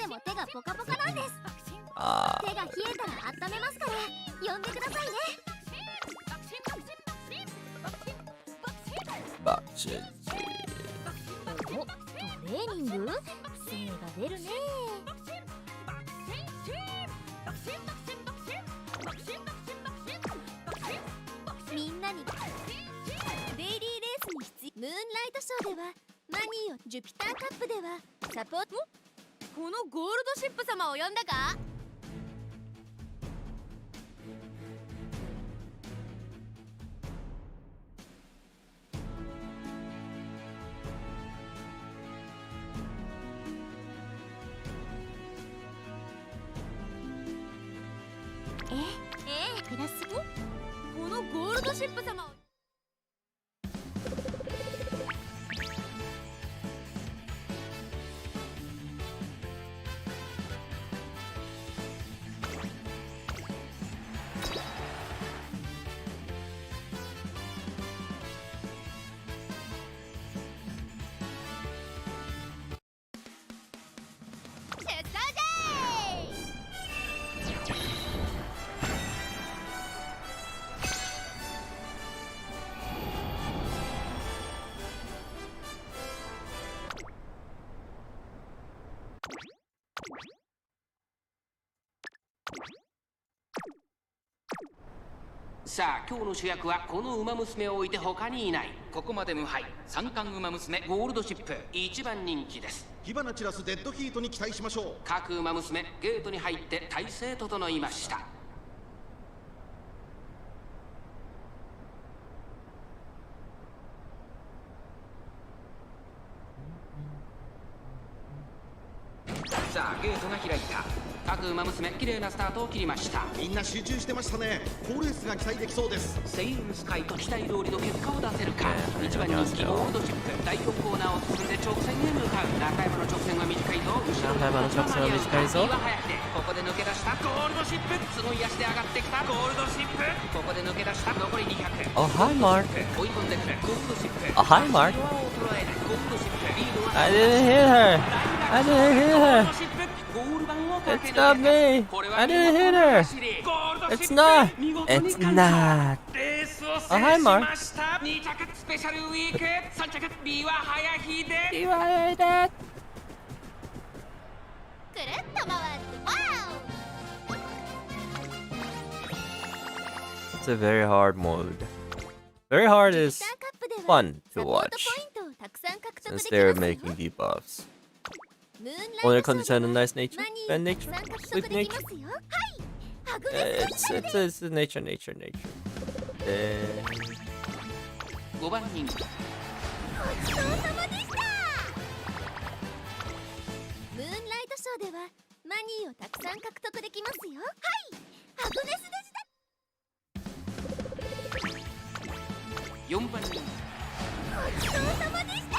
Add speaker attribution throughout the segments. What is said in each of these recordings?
Speaker 1: でも手がポカポカなんです。
Speaker 2: あ
Speaker 1: 手が冷えたら温めますから呼んでくださいね。
Speaker 2: バチェ
Speaker 1: お、トレーニング精が出るね。みんなにデイリーレースに必要。ムーンライトショーではマニーを、ジュピターカップではサポート。このゴールドシップ様を呼んだか。クラスこのゴールドシップ様を。
Speaker 3: さあ今日の主役はこの馬娘を置いて他にいない。ここまで無敗三冠馬娘ゴールドシップ一番人気です。
Speaker 4: 火花散らすデッドヒートに期待しましょう。
Speaker 3: 各馬娘ゲートに入って体勢整いました。さあゲートが開いた。各馬娘綺麗なスタートを切りました。
Speaker 4: みんな集中してましたね。好レースが期待できそうです。
Speaker 3: セイルスカイと期待通りの結果を出せるか。一番人気ゴールドシップ第4コーナーを進んで直線へ向かう。中山の直線は短いぞ。
Speaker 2: 中山の直線は短いぞ。
Speaker 3: ここで抜け出したゴールドシップ。すごい足で上がってきたゴールドシップ。ここで抜け出した残り200。
Speaker 2: Oh, hi, Mark.
Speaker 3: 追い込んでくるゴールドシップ。
Speaker 2: Oh, hi, Mark.
Speaker 3: ゴールドシップリードは
Speaker 2: I didn't hit her. I didn't hit her.
Speaker 3: ゴール板を駆け
Speaker 2: It's
Speaker 3: 抜
Speaker 2: not
Speaker 3: け
Speaker 2: me.
Speaker 3: これは
Speaker 2: I didn't hit her. It's not. It's not.
Speaker 3: レースを
Speaker 2: Oh, hi,
Speaker 3: 制し
Speaker 2: Mark.
Speaker 3: ました。2着スペシャルウィーク3着ビワ早秀。
Speaker 2: くるっと回って
Speaker 1: ワオ。
Speaker 2: It's a very hard mode. Very hard is fun to watch since they're making debuffs. 오늘 컨디션은 nice nature, bad nature, sleep nature. It's nature.
Speaker 3: 5番人気。
Speaker 1: ごちそうさまでした。ムーンライトショーではマニーをたくさん獲得できますよ。はい、アグネスデジだ。
Speaker 3: 4番人気。
Speaker 1: ごちそうさまでした。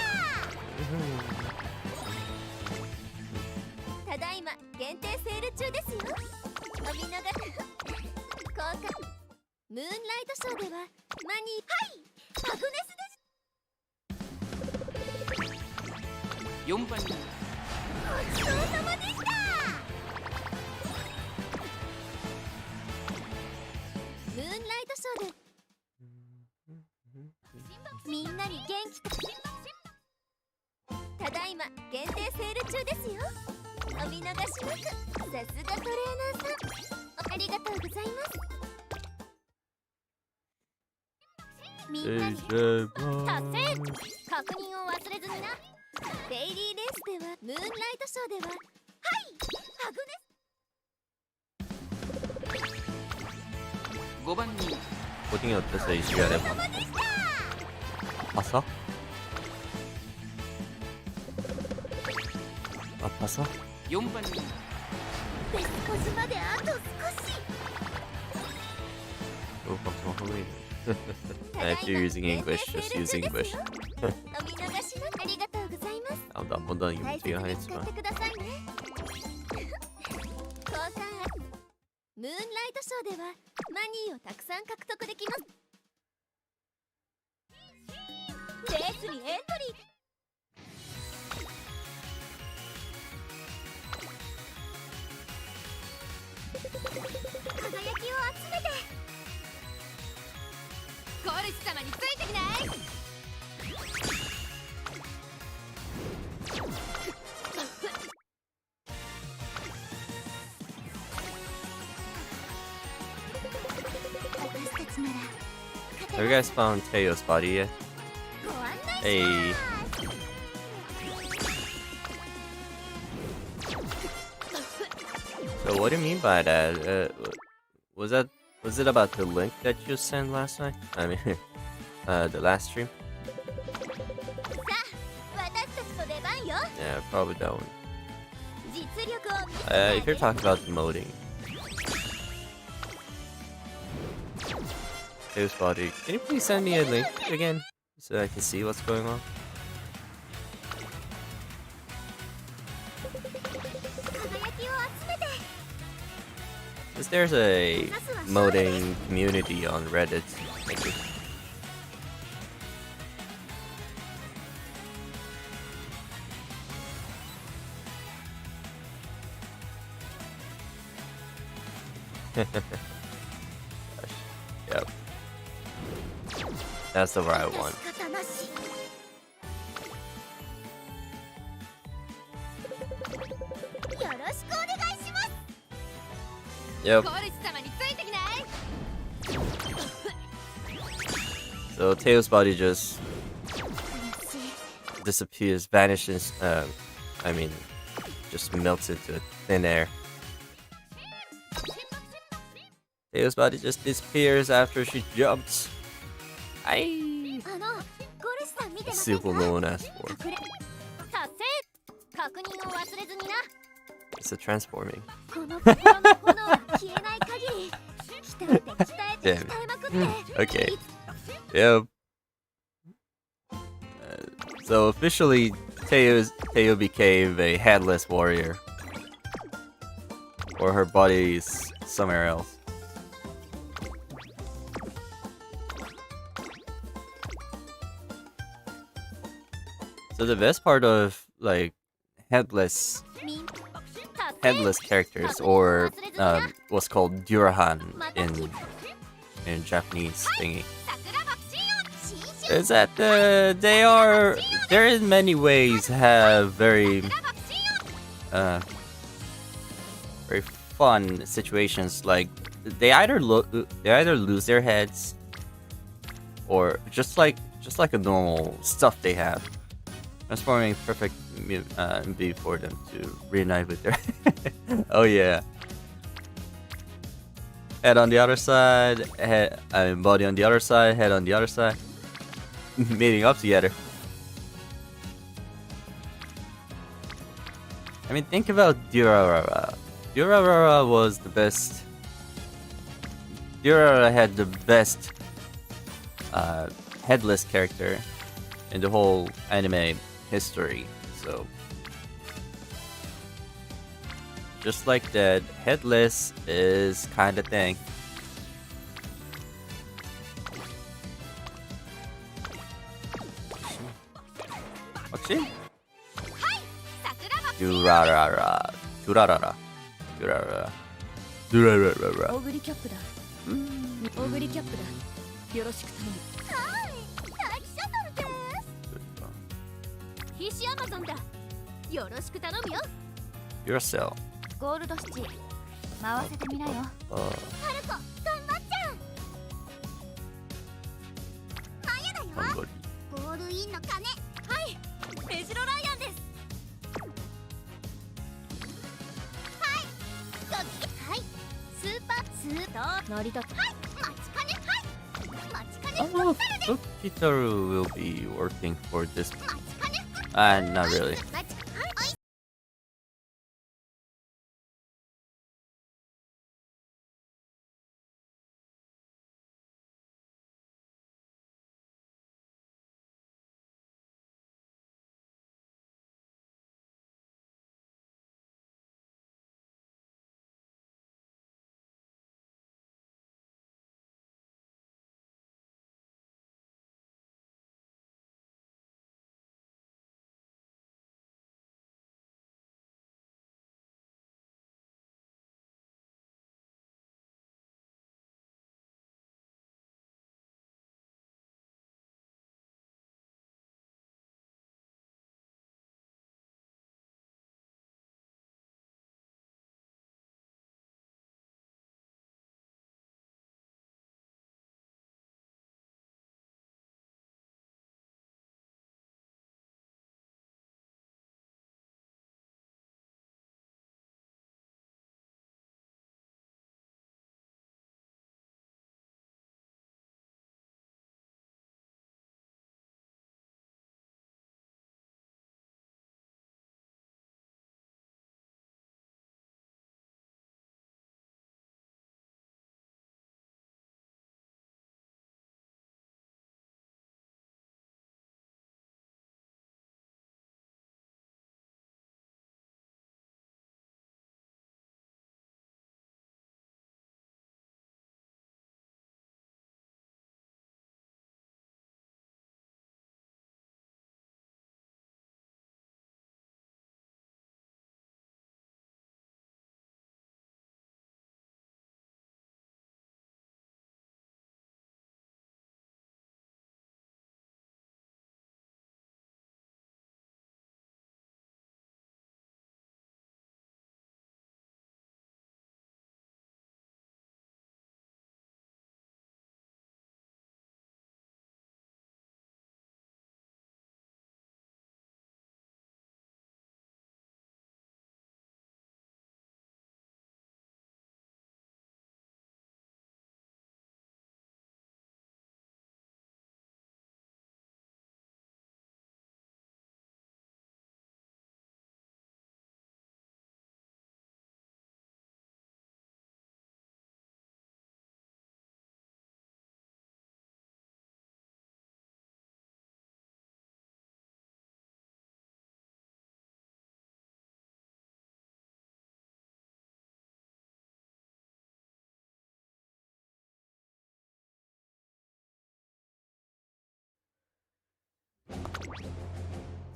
Speaker 1: ただいま限定セール中ですよ。お見逃し交換。ムーンライトショーではマニー、はい、アグネスデジ。
Speaker 3: 4番人気。
Speaker 1: ごちそうさまでした。ムーンライトショーでみんなに元気と。ただいま限定セール中ですよ。お見逃しなく。さすがトレーナーさん、ありがとうございます。みんなに達成確認を忘れずにな。デイリーレースではムーンライトショーでは、はい、アグネス。
Speaker 3: 5番人気。
Speaker 2: 고딩이 어땠어 이 시간에? 아팠어? 아팠어?
Speaker 3: 4番人気。
Speaker 1: ベスポジまであと少し。
Speaker 2: Oh, if you're using English, just use English.
Speaker 1: お見逃しなく。ありがとうございます。
Speaker 2: 아무도 안 본다는 게
Speaker 1: 大切
Speaker 2: 문제긴
Speaker 1: に使っ
Speaker 2: 하겠지만.
Speaker 1: てくださいね。交換。ムーンライトショーではマニーをたくさん獲得できます。レースにエントリー。
Speaker 2: Have you guys found Teo's body yet?
Speaker 1: ご案内し
Speaker 2: Hey. So what do you mean by that? Was it about the link that you sent last night? I mean, the last stream?
Speaker 1: さあ私たちの出番よ
Speaker 2: Yeah, probably that one.
Speaker 1: 実力を見せてあげ
Speaker 2: If you're
Speaker 1: る
Speaker 2: talking about emoting. Teo's body. Can you please send me a link again so I can see what's going on?
Speaker 1: 輝きを集めて
Speaker 2: Because there's a emoting community on Reddit. Thank you. Yep. That's the right one.
Speaker 1: 仕方なしよろしくお願いします
Speaker 2: Yep.
Speaker 1: コルシ様についてきない
Speaker 2: So Teo's body just disappears, vanishes. I mean, just melts into thin air. Teo's body just disappears after she jumps. Aye.
Speaker 1: あのコルシさん見てませ
Speaker 2: See
Speaker 1: んか
Speaker 2: what no one asked for.
Speaker 1: 隠れ達成確認を忘れずにな
Speaker 2: It's a transforming.
Speaker 1: この心の炎は消えない限り鍛えて鍛えて
Speaker 2: Damn.
Speaker 1: 鍛えまくって
Speaker 2: Okay. Yep. So officially, Teo became a headless warrior, or her body is somewhere else. So the best part of like headless
Speaker 1: みん達成
Speaker 2: headless characters, or what's called Durahan
Speaker 1: また
Speaker 2: in Japanese thingy,
Speaker 1: 桜爆心音新種
Speaker 2: is that they're in many ways have very
Speaker 1: 桜爆心音
Speaker 2: very fun situations. Like they either lose their heads, or just like a normal stuff they have, transforming perfect be for them to reunite with their oh yeah, head on the other side, body on the other side, head on the other side, meeting up together. I mean, think about Durarara. Durarara was the best. Durarara had the best headless character in the whole anime history. So, just like that, headless is kind of thing. What's it?
Speaker 1: 桜爆
Speaker 2: Durarara. Durarara. Durarara. Durarara.
Speaker 1: オグリキャップだオグリキャップだよろしく頼むはい大記者トルですヒシアマゾンだよろしく頼むよ
Speaker 2: Yourself.
Speaker 1: ゴールドシチ回せてみなよハルコ頑張っちゃうマヤだよ
Speaker 2: Somebody.
Speaker 1: ゴールインの鐘はいメジロライアンですはいどっちはいスーパー成り立つはい待ちかねはい待ちかね
Speaker 2: Oh, look, Kitaru will be working for this.
Speaker 1: 待ちかね
Speaker 2: Not really.
Speaker 1: 待ち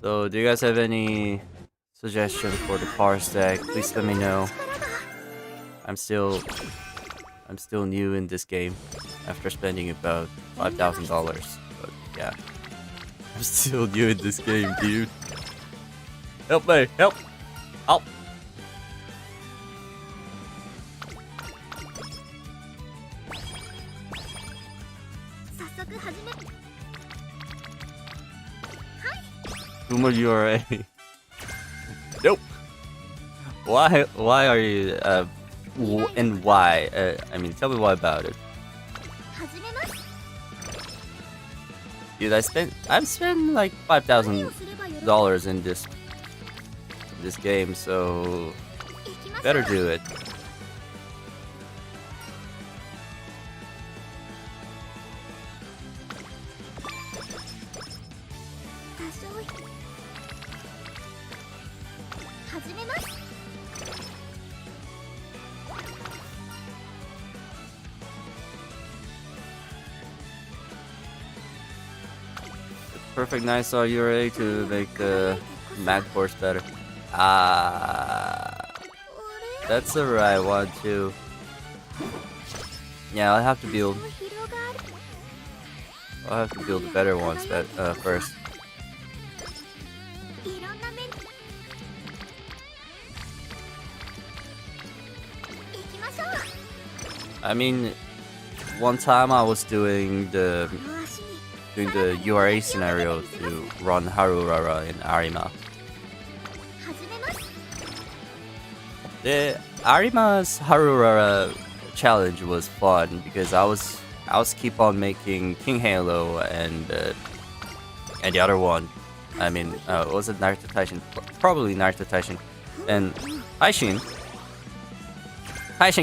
Speaker 2: So, do you guys have any suggestions for the power stack? Please let me know. I'm still new in this game after spending about $5,000. But yeah, I'm still new in this game, dude. Help me! Help! Help! Umamusume URA. Nope. Why are you and why? I mean, tell me why about it. Dude, I've spent like $5,000 in this game, so better do it. Perfect nice URA to make the mag force better. That's the right one too. Yeah, I'll have to build the better ones first. I mean, one time I was doing the URA scenario to run Harurara in Arima. The Arima's Harurara challenge was fun because I was keep on making King Halo and the other one. I mean, was it Naruto Taishin? Probably Naruto Taishin and Taishin,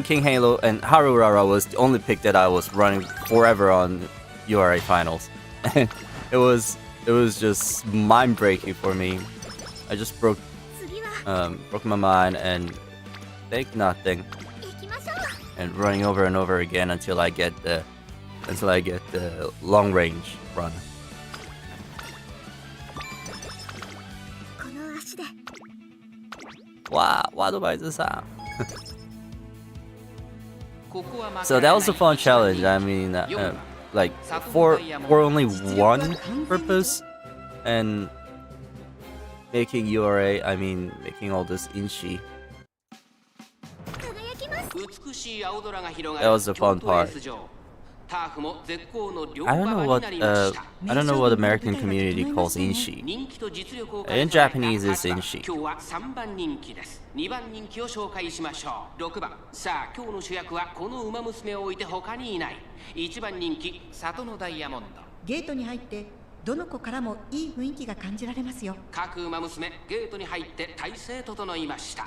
Speaker 2: King Halo, and Harurara was the only pick that I was running forever on URA finals. it was just mind breaking for me. I just broke my mind and think nothing, and running over and over again until I get the long range run. Wow, what about this? So that was a fun challenge. I mean, like for only one purpose, and making URA, I mean making all this inshi. That was the fun part. I don't know what American community calls inshi. In Japanese, it's inshi.
Speaker 3: 2番人気を紹介しましょう。6番、さあ今日の主役はこの馬娘を置いて他にいない。1番人気、里のダイヤモンド。
Speaker 5: ゲートに入ってどの子からもいい雰囲気が感じられますよ。
Speaker 3: 各馬娘、ゲートに入って体勢整いました。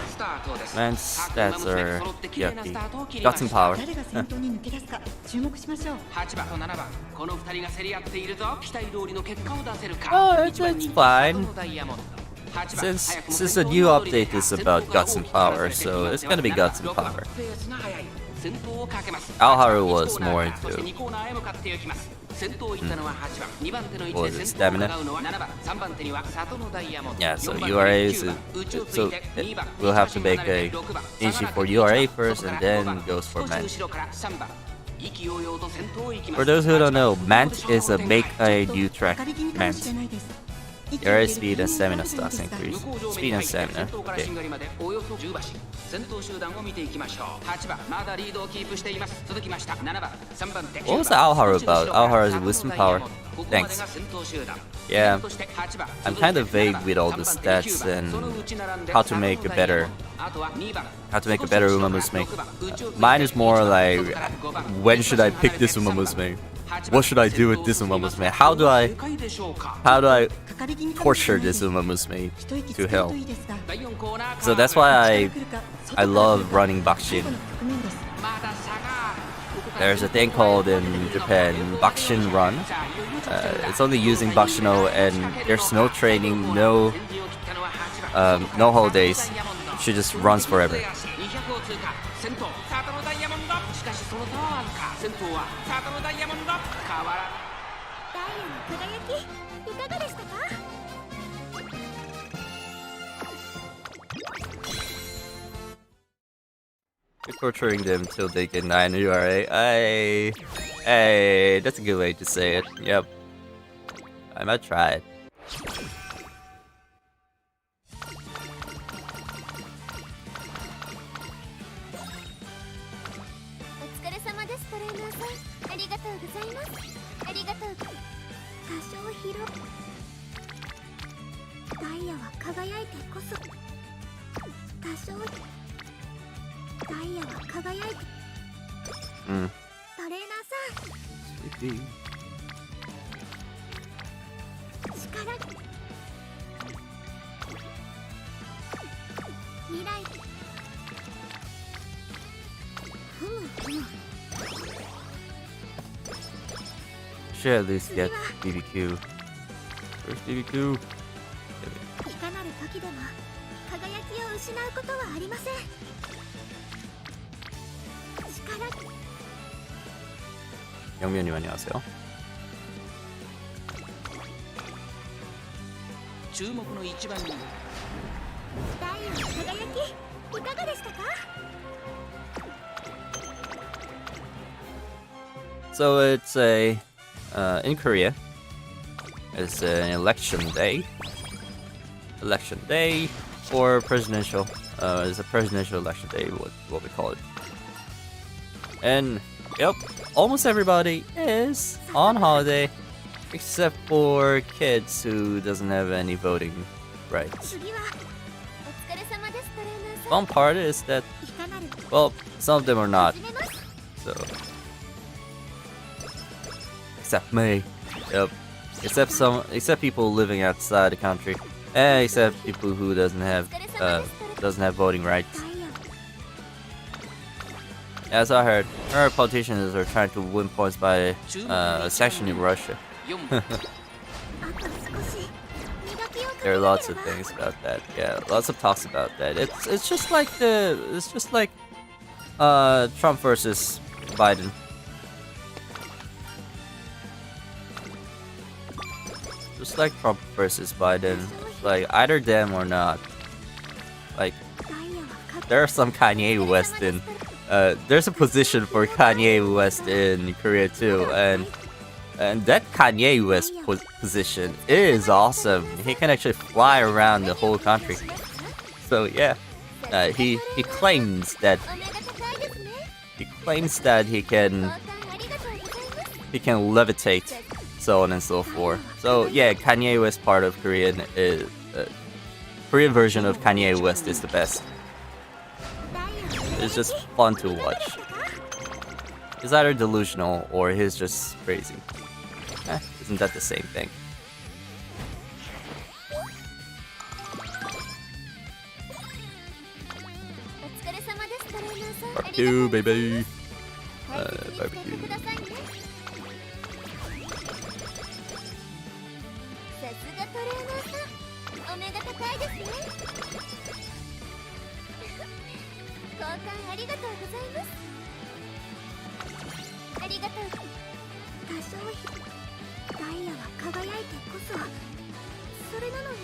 Speaker 3: スタートです。
Speaker 2: Man's stats are yucky. Got some power.
Speaker 5: 誰が先頭に抜け出すか注目しましょう。
Speaker 3: 8番と7番、この2人が競り合っているぞ。期待通りの結果を出せるか。
Speaker 2: Oh, it's fine.
Speaker 3: 里のダイヤモンド。
Speaker 2: Since the new update is about guts and power, so it's gonna be guts and power. Alharu was more into what was it, stamina? Yeah, so URA is so we'll have to make a inshi for URA first and then goes for Mant. For those who don't know, Mant is a make a new track Mant. URA speed and stamina stocks increase. Speed and stamina. Okay. What was the Alharu about? Alharu's wisdom power. Thanks. Yeah, I'm kind of vague with all the stats and how to make a better Umamusume. Mine is more like, when should I pick this Umamusume? What should I do with this Umamusume? How do I torture this Umamusume to hell? So that's why I love running Bakushin. There's a thing called in Japan Bakushin Run. It's only using Bakushino and there's no training, no holidays. She just runs forever.
Speaker 1: ダイヤの輝きいかがでしたか？
Speaker 2: You're torturing them until they get 9 URA. Hey, that's a good way to say it. Yep. I might try it.
Speaker 1: お疲れ様ですトレーナーさん。ありがとうございます。ありがとう。多少広ダイヤは輝いてこそ。多少ダイヤは輝いて。トレーナーさん。力。未来。
Speaker 2: Should at least get BBQ. Where's BBQ?
Speaker 1: いかなる時でも輝きを失うことはありません。力。
Speaker 2: 영면님 안녕하세요.
Speaker 3: 注目の一番人
Speaker 1: ダイヤの輝きいかがでしたか？
Speaker 2: So it's a in Korea. It's an election day. Election day or presidential. It's a presidential election day. What we call it. And yep, almost everybody is on holiday, except for kids who doesn't have any voting rights.
Speaker 1: 次はお疲れ様ですトレーナーさん。
Speaker 2: One part is that,
Speaker 1: いかなる
Speaker 2: well, some of them are not.
Speaker 1: 始めます。
Speaker 2: So, except me. Yep. Except people living outside the country, and except people who doesn't have voting rights.
Speaker 1: ダイヤ
Speaker 2: As I heard, our politicians are trying to win points by sanctioning Russia.
Speaker 3: 4
Speaker 1: あと少し磨きをかけ
Speaker 2: There are
Speaker 1: な
Speaker 2: lots
Speaker 1: け
Speaker 2: of
Speaker 1: れば。
Speaker 2: things about that. Yeah, lots of talks about that. It's just like Trump versus Biden. Just like Trump versus Biden. Like either them or not. Like
Speaker 1: ダイヤは勝つ。
Speaker 2: there are some Kanye West in. There's a position for Kanye West in Korea too, and that Kanye West position is awesome. He can actually fly around the whole country. So yeah, he claims that
Speaker 1: お目が高いですね。
Speaker 2: he claims that he
Speaker 1: 交換
Speaker 2: can
Speaker 1: ありがとうございます。
Speaker 2: he can levitate, so on and so forth. So yeah, Kanye West part of Korean is Korean version of Kanye West is the best.
Speaker 1: ダイヤの
Speaker 2: It's just fun to
Speaker 1: いかがで
Speaker 2: watch.
Speaker 1: したか？
Speaker 2: He's either delusional or he's just crazy. Isn't that the same thing?
Speaker 1: お疲れ様ですトレーナーさん。
Speaker 2: Barbecue, baby.
Speaker 1: 大切に使って
Speaker 2: barbecue.
Speaker 1: くださいね。さすがトレーナーさん。お目が高いですね。交換ありがとうございます。ありがとう。多少ダイヤは輝いてこそ。それなのに。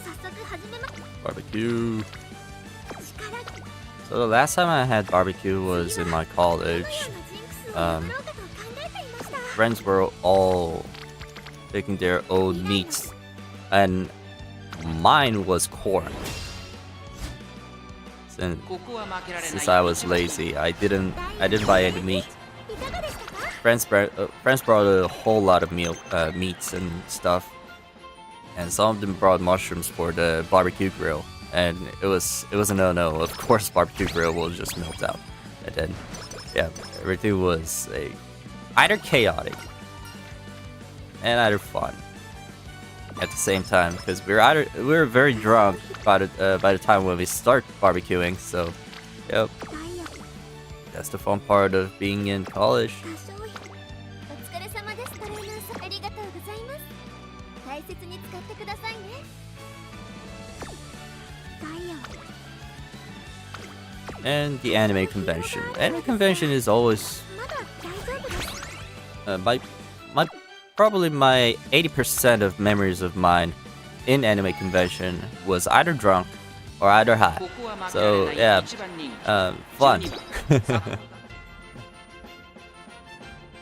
Speaker 1: 早速始めます。
Speaker 2: Barbecue.
Speaker 1: 力。
Speaker 2: So the last time I had barbecue was in my college. Friends were all picking their own meats, and mine was corn. Since
Speaker 3: ここは負けられない
Speaker 2: I was lazy, I didn't buy any meat.
Speaker 1: いかがでしたか？
Speaker 2: Friends brought a whole lot of meats and stuff, and some of them brought mushrooms for the barbecue grill. And it was a no-no. Of course, barbecue grill will just melt out, and then yeah, everything was either chaotic and either fun at the same time, because we were very drunk by the time when we start barbecuing. So yep,
Speaker 1: ダイヤ
Speaker 2: that's the fun part of being in college.
Speaker 1: 多少お疲れ様ですトレーナーさん。ありがとうございます。大切に使ってくださいね。ダイヤ
Speaker 2: And the anime convention. Anime convention is always
Speaker 1: まだ大丈夫です。
Speaker 2: probably my 80% of memories of mine in anime convention was either drunk or either high. So yeah, fun.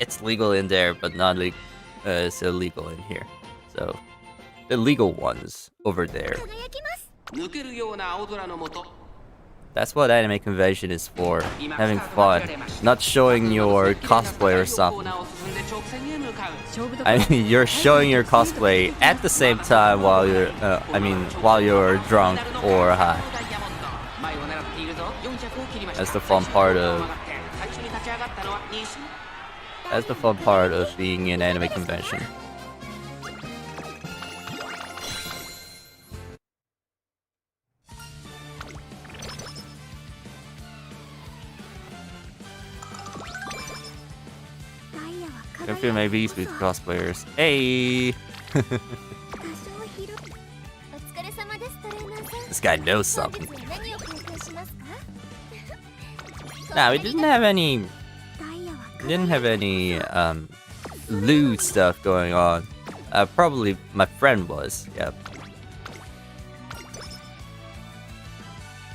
Speaker 2: It's legal in there, but not so legal in here. So the legal ones over there. That's what anime convention is for. Having fun, not showing your cosplay or something. I mean, you're showing your cosplay at the same time while you're drunk or high. That's the fun part of. That's the fun part of being in anime convention. Can feel my beast with cosplayers. Hey! This guy knows something. Nah, we didn't have any lewd stuff going on. Probably my friend was, yeah.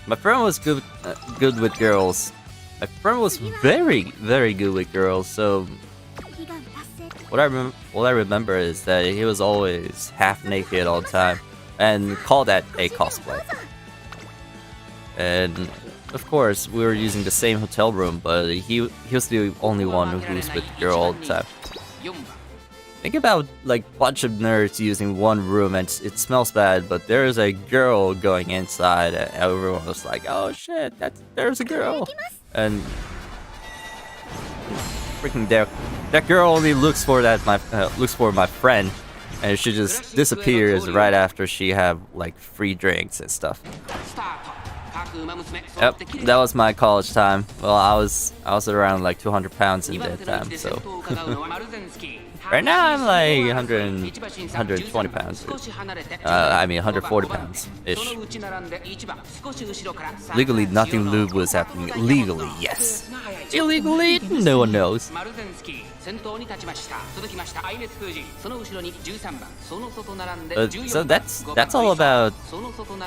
Speaker 2: My friend was good with girls. My friend was very, very good with girls, so what I remember is that he was always half naked all the time and called that a cosplay. And of course, we were using the same hotel room, but he was the only one who was with the girl all the time. Think about like bunch of nerds using one room and it smells bad, but there's a girl going inside and everyone was like, "Oh shit, there's a girl!" And freaking that girl only looks for my friend, and she just disappears right after she have like free drinks and stuff. Yep, that was my college time. Well, I was around like 200 pounds in that time, so right now I'm like 120 pounds. I mean 140 pounds ish. Legally, nothing lewd was happening. Legally, yes. Illegally, no one knows. So that's all about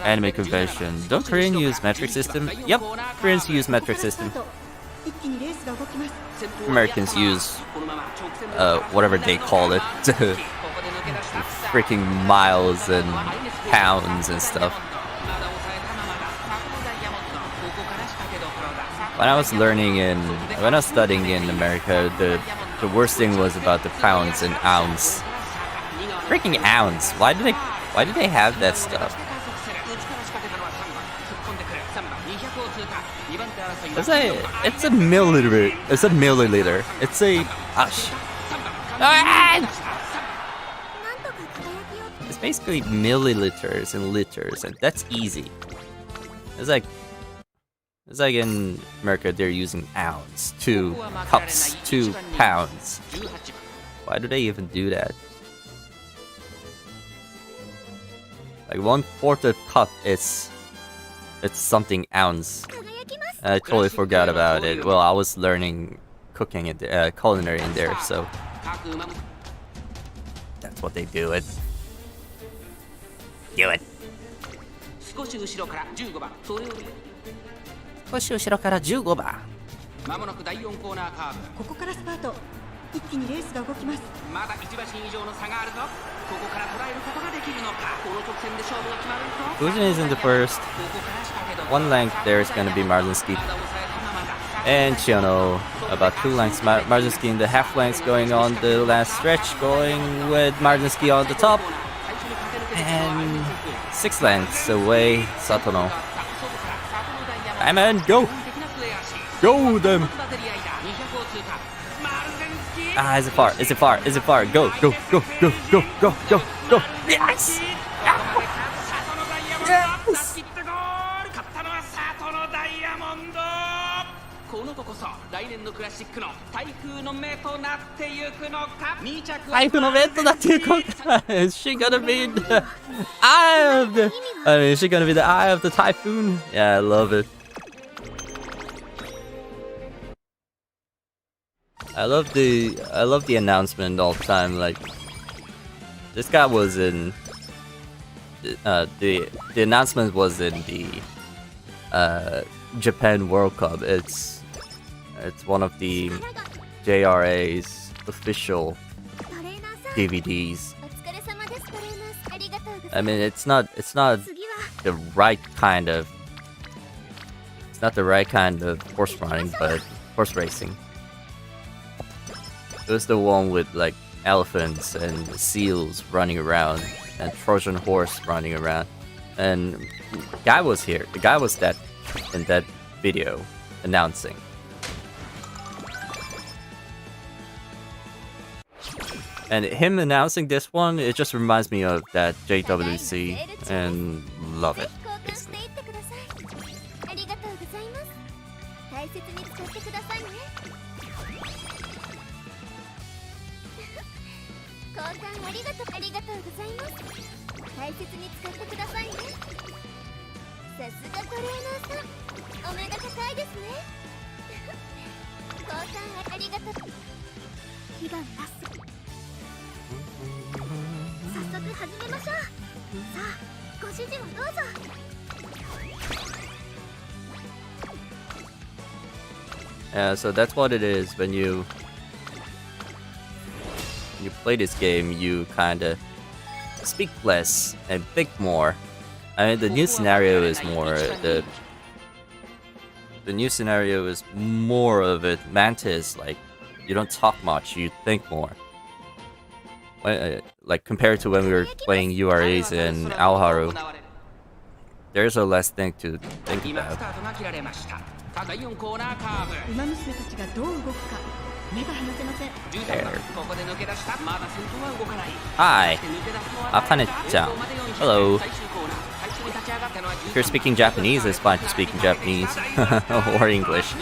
Speaker 2: anime convention. Don't Koreans use metric system? Yep, Koreans use metric system. Americans use whatever they call it. Freaking miles and pounds and stuff. When I was studying in America, the worst thing was about the pounds and ounce. Freaking ounce! Why do they have that stuff? It's a milliliter. It's a milliliter. It's a It's basically milliliters and liters, and that's easy. It's like in America, they're using ounce, 2 cups, 2 pounds. Why do they even do that? Like 1/4 of cup it's something ounce. I totally forgot about it. Well, I was learning cooking and culinary in there, so that's what they do it. Do it. 少し後ろから15番。まもなく第4コーナーカーブ。
Speaker 5: ここからスパート。一気にレースが動きます。
Speaker 3: まだ1馬身以上の差があるぞ。ここから捉えることができるのか。この直線で勝負が決まるぞ。
Speaker 2: Fujin is in the first. One length there is going to be Marzinski. And Chiono about 2 lengths. Marzinski in the half lengths going on the last stretch, going with Marzinski on the top. And 6 lengths away, Satono. Come on, go! Go them! Ah, is it far? Is it far? Is it far? Go, go, go, go, go, go, go, go! Yes! Yes! この子こそ来年のクラシックの台風の目となってゆくのか。台風の目となってゆくのか。Is she gonna be the eye of the? I mean, is she gonna be the eye of the typhoon? Yeah, I love it. I love the announcement all the time. Like, this guy was in the announcement was in the Japan World Cup. It's one of the JRA's official DVDs. I mean, it's not the right kind of horse riding, but horse racing. It was the one with like elephants and seals running around and Trojan horse running around, and the guy was here. The guy was in that video announcing. And him announcing this one, it just reminds me of that JWC, and love it. Basically. Yeah, so that's what it is when you play this game. You kinda speak less and think more. I mean, the new scenario is more the new scenario is more of it. Mantis, like, you don't talk much, you think more. Like compared to when we were playing URAs in Alharu, there's a less thing to think about.
Speaker 5: ウマ娘たちがどう動くか目が離せません。
Speaker 2: Hi, Akane-chan. Hello. If you're speaking Japanese, it's fine to speak in Japanese or English.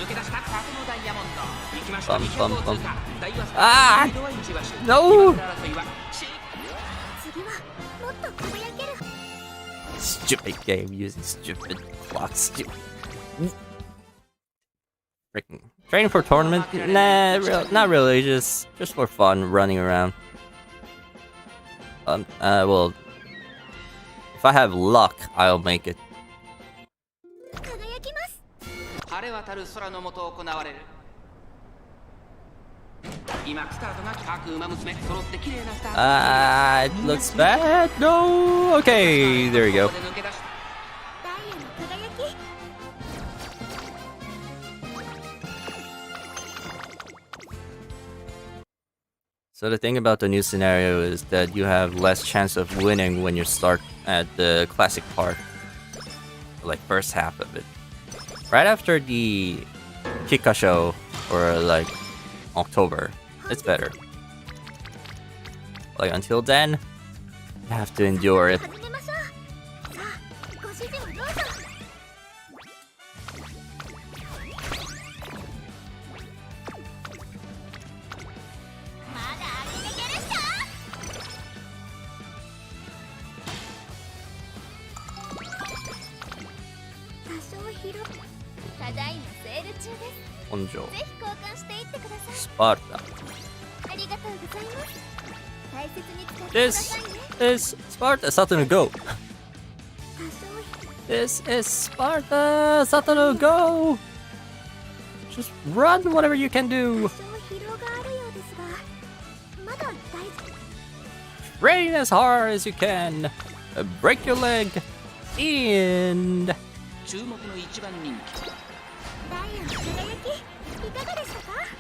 Speaker 2: Ah! No! Stupid game using stupid clocks. Freaking training for tournament? Nah, not really. Just for fun, running around. Well, if I have luck, I'll make it. It looks bad. No. Okay, there you go. So the thing about the new scenario is that you have less chance of winning when you start at the classic part, like first half of it. Right after the Kika show, or like October, it's better. Like until then, you have to endure it. Onjo. Sparta. This is Sparta Satoru Go. This is Sparta Satoru Go. Just run whatever you can do. Train as hard as you can. Break your leg. And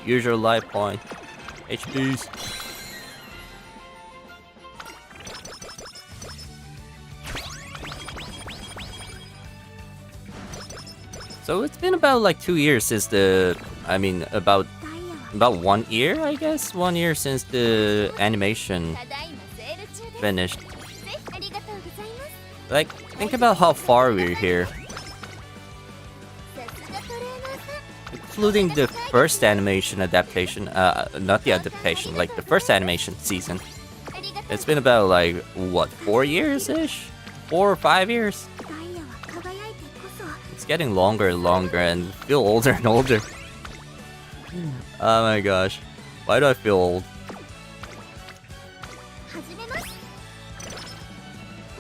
Speaker 2: use your life point. HPs. So it's been about like 2 years since about 1 year, I guess. 1 year since the animation finished. Like, think about how far we're here. Including the first animation adaptation, not the adaptation, like the first animation season. It's been about like, what, 4 years-ish? 4 or 5 years? It's getting longer and longer and feel older and older. Oh my gosh. Why do I feel old?
Speaker 1: 始めます。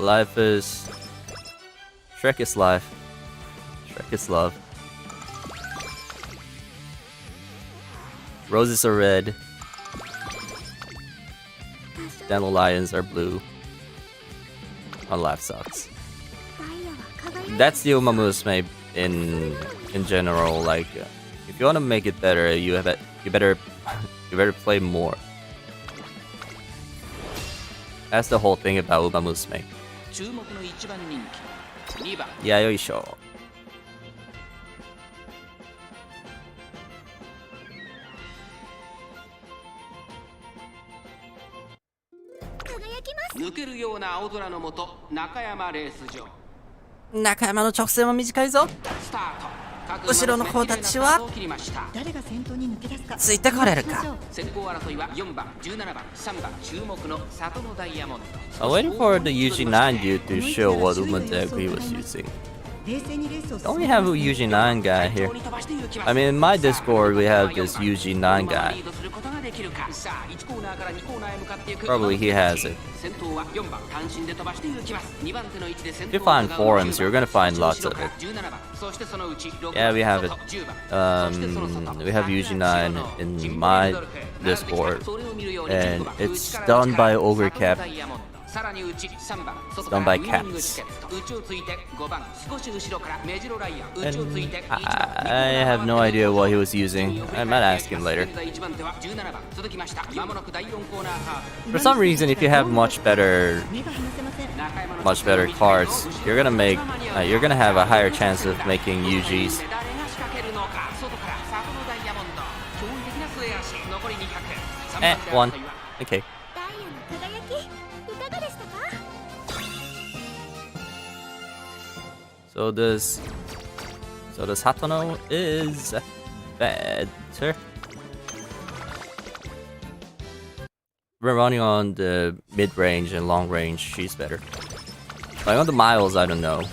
Speaker 2: Life is... Shrek is life. Shrek is love. Roses are red. Dandelions are blue. My life sucks.
Speaker 1: ダイヤは輝いて
Speaker 2: That's the Umamusume in general. Like, if you want to make it better, you better play more. That's the whole thing about Umamusume.
Speaker 3: 注目の1番人気2番
Speaker 2: Yeah, yoisho.
Speaker 1: 輝きます。
Speaker 3: 抜けるような青空の下中山レース場
Speaker 2: 中山の直線は短いぞ。
Speaker 3: スタート各
Speaker 2: 後ろの子たちは
Speaker 3: 馬のスピーディーなスタートを切りました
Speaker 5: 誰が先頭に抜け出すか
Speaker 2: ついてこれるか。
Speaker 3: 先行争いは4番17番3番注目の里のダイヤモンド
Speaker 2: I'm waiting for the UG9 dude to show what Uma deck he was using.
Speaker 5: 冷静にレースを
Speaker 2: Don't we have a UG9 guy here? I mean, in my Discord, we have this UG9 guy. Probably he has it. If you find forums, you're gonna find lots of it. Yeah, we have it. We have UG9 in my Discord, and it's done by Overcap. It's done by cats. And I have no idea what he was using. I might ask him later. For some reason, if you have much better cards, you're gonna have a higher chance of making UGs. One. Okay.
Speaker 1: ダイヤの輝きいかがでしたか？
Speaker 2: So the Satono is better. We're running on the mid-range and long-range, she's better. Like on the miles, I don't know.
Speaker 1: 多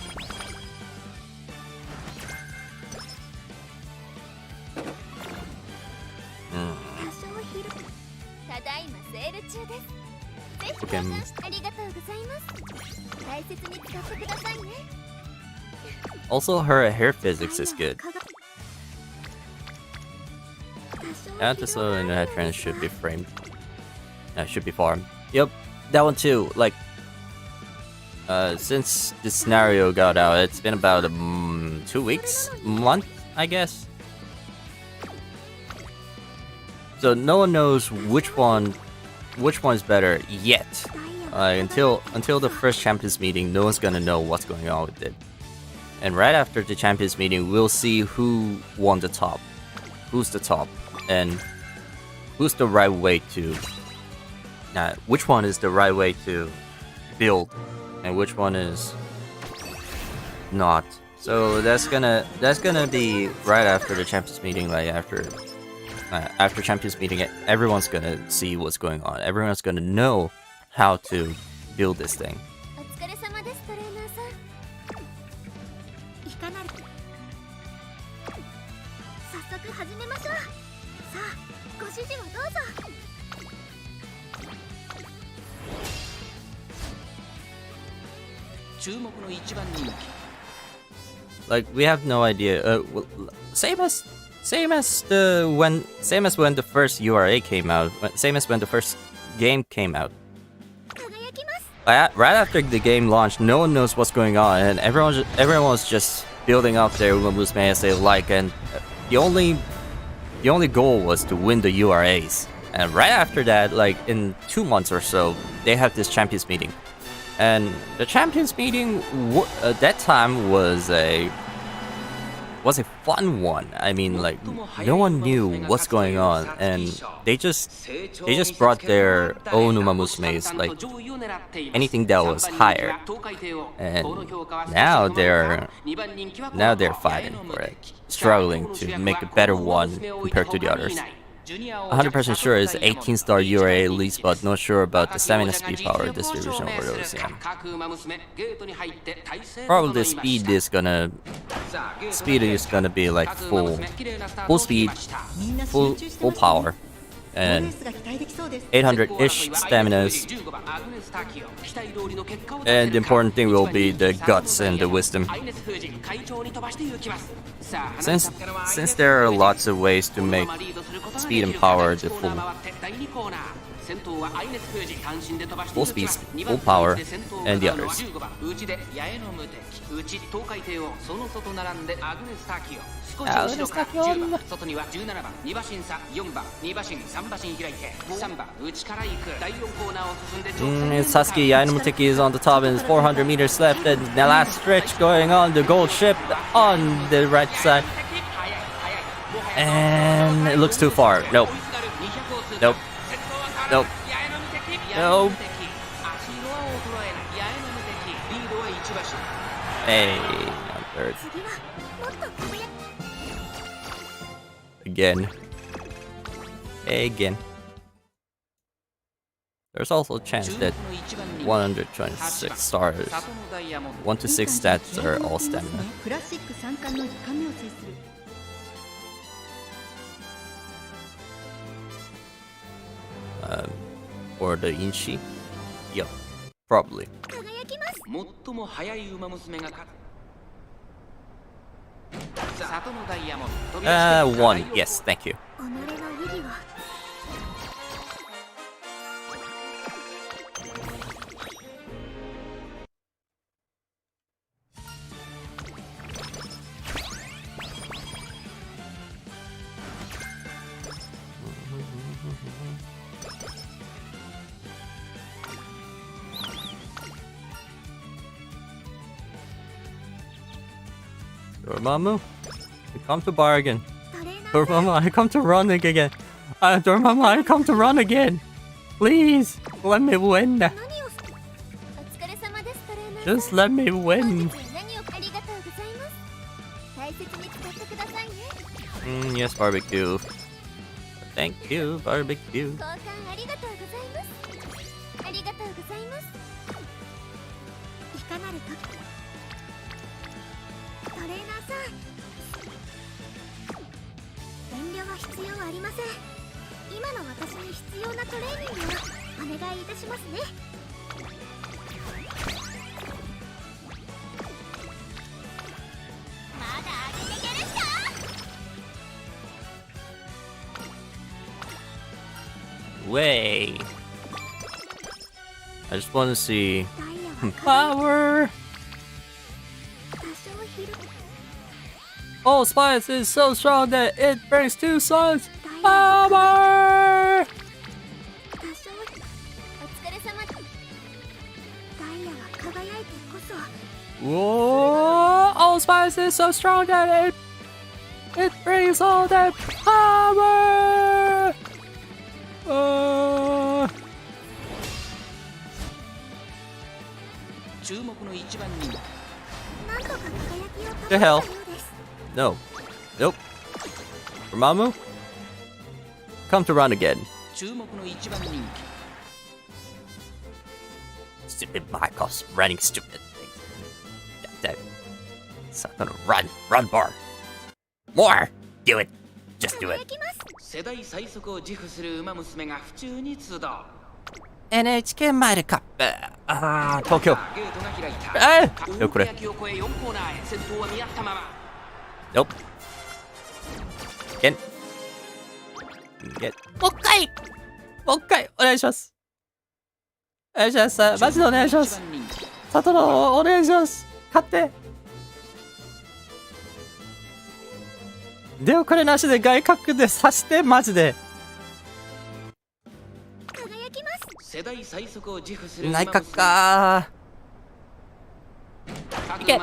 Speaker 1: 少広くただいまセール中です。ぜひ
Speaker 2: Okay.
Speaker 1: ありがとうございます。大切に使ってくださいね。
Speaker 2: Also, her hair physics is good. Antiso and her headtrans should be framed. Should be farmed. Yep, that one too. Like, since this scenario got out, it's been about 2 weeks, month, I guess. So no one knows which one is better yet. Until the first Champions meeting, no one's gonna know what's going on with it. And right after the Champions meeting, we'll see who won the top, who's the top, and who's the right way to. Which one is the right way to build, and which one is not. So that's gonna be right after the Champions meeting. Like after Champions meeting, everyone's gonna see what's going on. Everyone's gonna know how to build this thing.
Speaker 1: お疲れ様です、トレーナーさん。いかなる。早速始めましょう。さあ、ご指示をどうぞ。
Speaker 3: 注目の1番人気
Speaker 2: Like we have no idea. Same as when the first URA came out. Same as when the first game came out.
Speaker 1: 輝きます。
Speaker 2: Right after the game launched, no one knows what's going on, and everyone was just building up their Umamusume as they like, and the only goal was to win the URAs. And right after that, like in 2 months or so, they have this Champions meeting. And the Champions meeting at that time was a fun one. I mean, like no one knew what's going on, and they just brought their own Umamusumes, like anything that was higher. And now they're fighting for it, struggling to make a better one compared to the others. 100% sure it's 18-star URA at least, but not sure about the stamina speed power distribution over those. Yeah. Probably the speed is gonna be like full speed, full power, and
Speaker 5: スが期待できそうです。
Speaker 2: 800-ish staminas. And the important thing will be the guts and the wisdom. Since there are lots of ways to make speed and power the full speed, full power, and the others. Sasuke Yainamuteki is on the top and 400 meters left, and the last stretch going on the gold ship on the right side. And it looks too far. Nope. Nope. Nope. Nope. Hey, on third. Again. Again. There's also a chance that 126 stars, 1 to 6 stats are all stamina.
Speaker 5: クラシック3冠の1冠目を制する。
Speaker 2: Or the Inshi? Yep, probably.
Speaker 3: 最も速い馬娘が勝つ。里のダイヤモンド飛び出して
Speaker 2: One. Yes, thank you. Dormammu, I come to bargain. Dormammu, I come to run again. Dormammu, I come to run again. Please, let me win. Just let me win. Yes, barbecue. Thank you, barbecue. Way. I just want to see power. Oh, Spice is so strong that it brings 2 suns. Power. Whoa! Oh, Spice is so strong that it brings all that power. The hell? No. Nope. Umamusume? Come to run again. Stupid Michael's running stupid things. That. So I'm gonna run. Run more. More! Do it. Just do it.
Speaker 3: 世代最速を自負する馬娘が府中に集う。
Speaker 2: NHK マイルカップ。ああ、東京。
Speaker 3: ゲートが開いた。
Speaker 2: よこれ。
Speaker 3: 大を越え4コーナーへ先頭は見合ったまま。
Speaker 2: Nope. Get. Get. もう一回。もう一回お願いします。お願いします。マジでお願いします。佐藤のお願いします。勝って。出遅れなしで外角で刺してマジで。
Speaker 3: 世代最速を自負する
Speaker 2: 内角かー。いけ。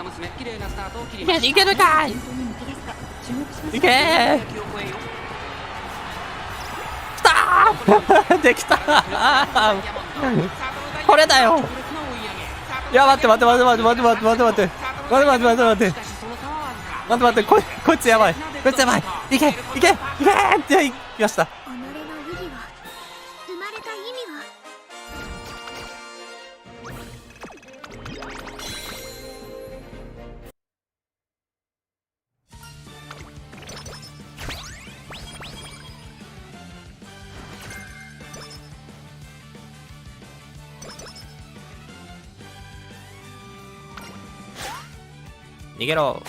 Speaker 2: いけるかい。いけー。きたー。できたー。これだよ。いや待って待って待って待って待って待って待って待って待って待って待って待って待って待ってこいつやばい。こいつやばい。いけいけいけーっていきました。Nigero.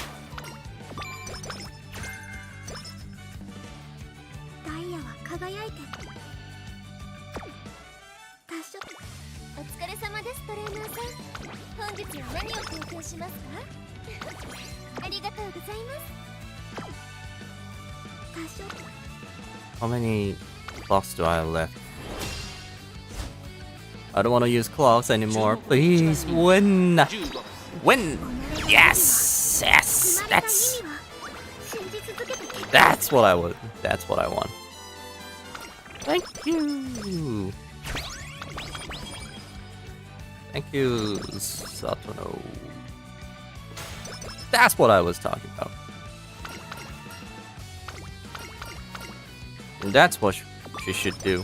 Speaker 1: ダイヤは輝いて多少お疲れ様ですトレーナーさん本日は何を提供しますかありがとうございます多少
Speaker 2: How many clocks do I have left? I don't want to use clocks anymore. Please win.
Speaker 3: 15
Speaker 2: Win. Yes. Yes. That's what I would. That's what I want. Thank you. Thank you, Satono. That's what I was talking about. And that's what she should do.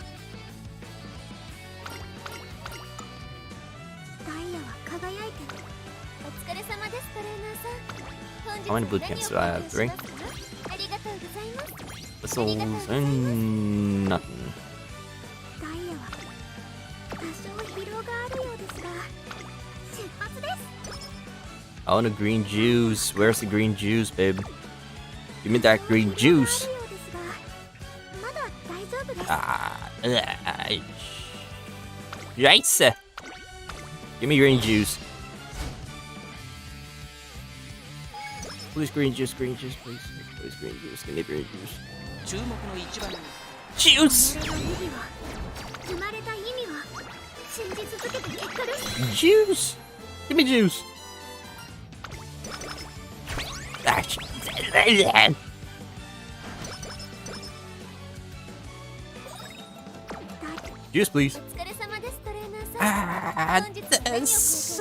Speaker 2: How many boot camps do I have? 3? Whistles and nothing. I want a green juice. Where's the green juice, babe? Give me that green juice. Yikes! Give me green juice. Please green juice, please. Please green juice, give me green juice.
Speaker 3: 注目の一番
Speaker 2: Juice! Juice! Give me juice! Juice, please. This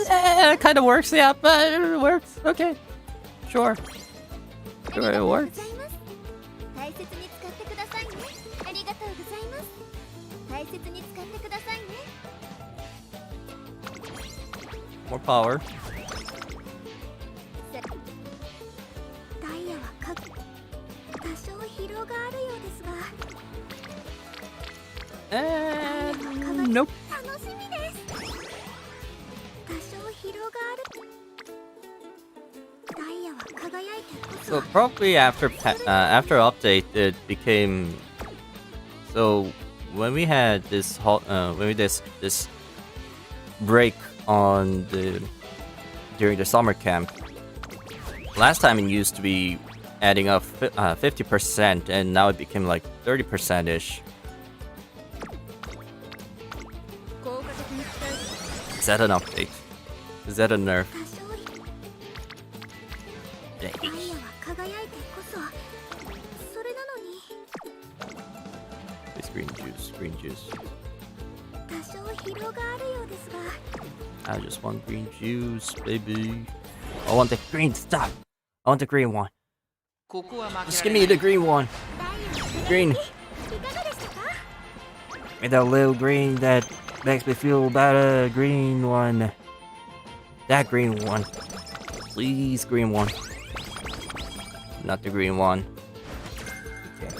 Speaker 2: kind of works, yeah, but it works. Okay, sure. Sure, it works. More power. And nope. So probably after update it became so when we had this this break on during the summer camp. Last time it used to be adding up 50%, and now it became like 30%ish. Is that an update? Is that a nerf? Please green juice, green juice. I just want green juice, baby. I want the green stuff. I want the green one.
Speaker 3: ここは負けられない
Speaker 2: Just give me the green one. Green. Give me that little green that makes me feel better. Green one. That green one. Please, green one. Not the green one. Okay.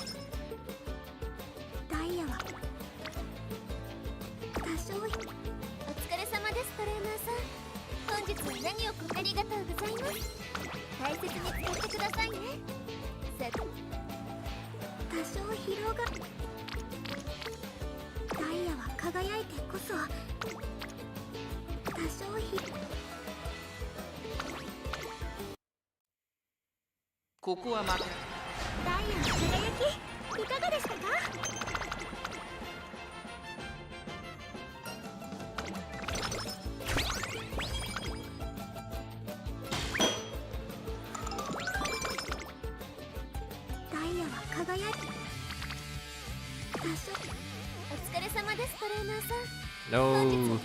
Speaker 2: No.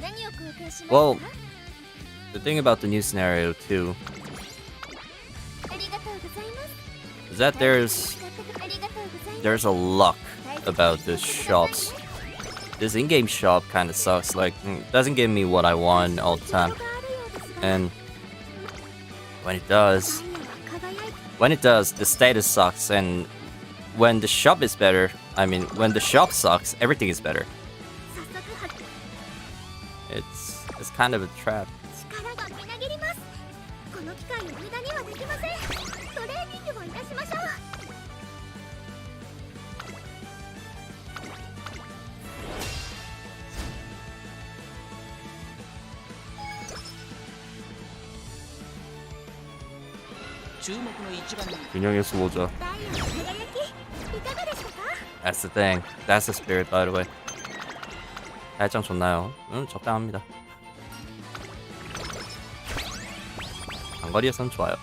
Speaker 2: Well, the thing about the new scenario too is that there's a luck about the shops. This in-game shop kind of sucks. Like, doesn't give me what I want all the time, and when it does, the status sucks. And when the shop is better, I mean, when the shop sucks, everything is better. It's kind of a trap. 균형의 수호자. That's the thing. That's the spirit, by the way. 살짝 좋나요? 적당합니다. 장거리에선 좋아요.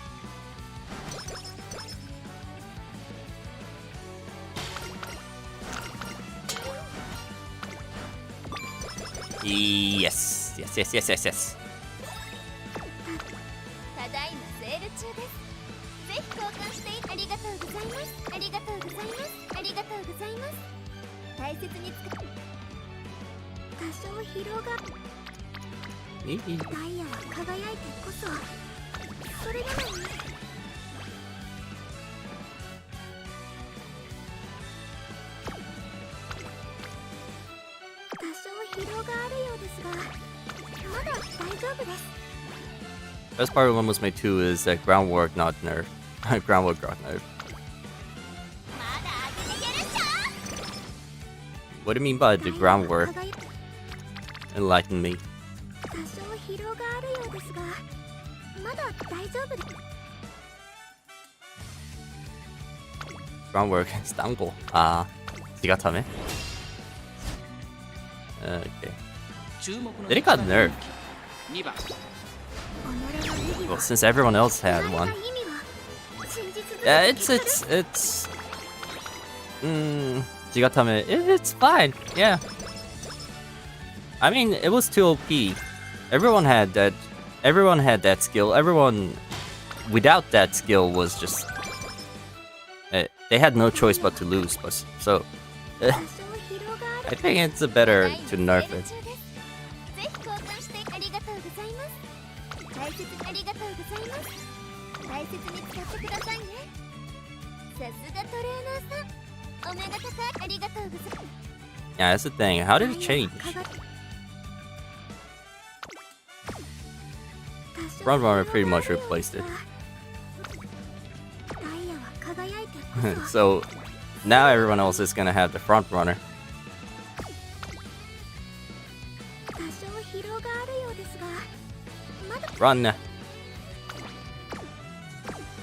Speaker 2: Yes. Yes, yes, yes, yes, yes.
Speaker 1: ただいまセール中です。ぜひ交換してありがとうございます。ありがとうございます。ありがとうございます。大切に使う。多少疲労が。ダイヤは輝いてこそ。それなのに。多少疲労があるようですが、まだ大丈夫です。
Speaker 2: Best part of Umamusume 2 is that groundwork not nerfed. Groundwork got nerfed. What do you mean by the groundwork? Enlighten me. Groundwork is stangle. Ah, 지가타메. Okay. Did it got nerfed? Well, since everyone else had one. Yeah, it's 지가타메, it's fine. Yeah. I mean, it was too OP. Everyone had that skill. Everyone without that skill was just they had no choice but to lose. But so I think it's better to nerf it. Yeah, that's the thing. How did it change? Frontrunner pretty much replaced it. So now everyone else is gonna have the Frontrunner. Run!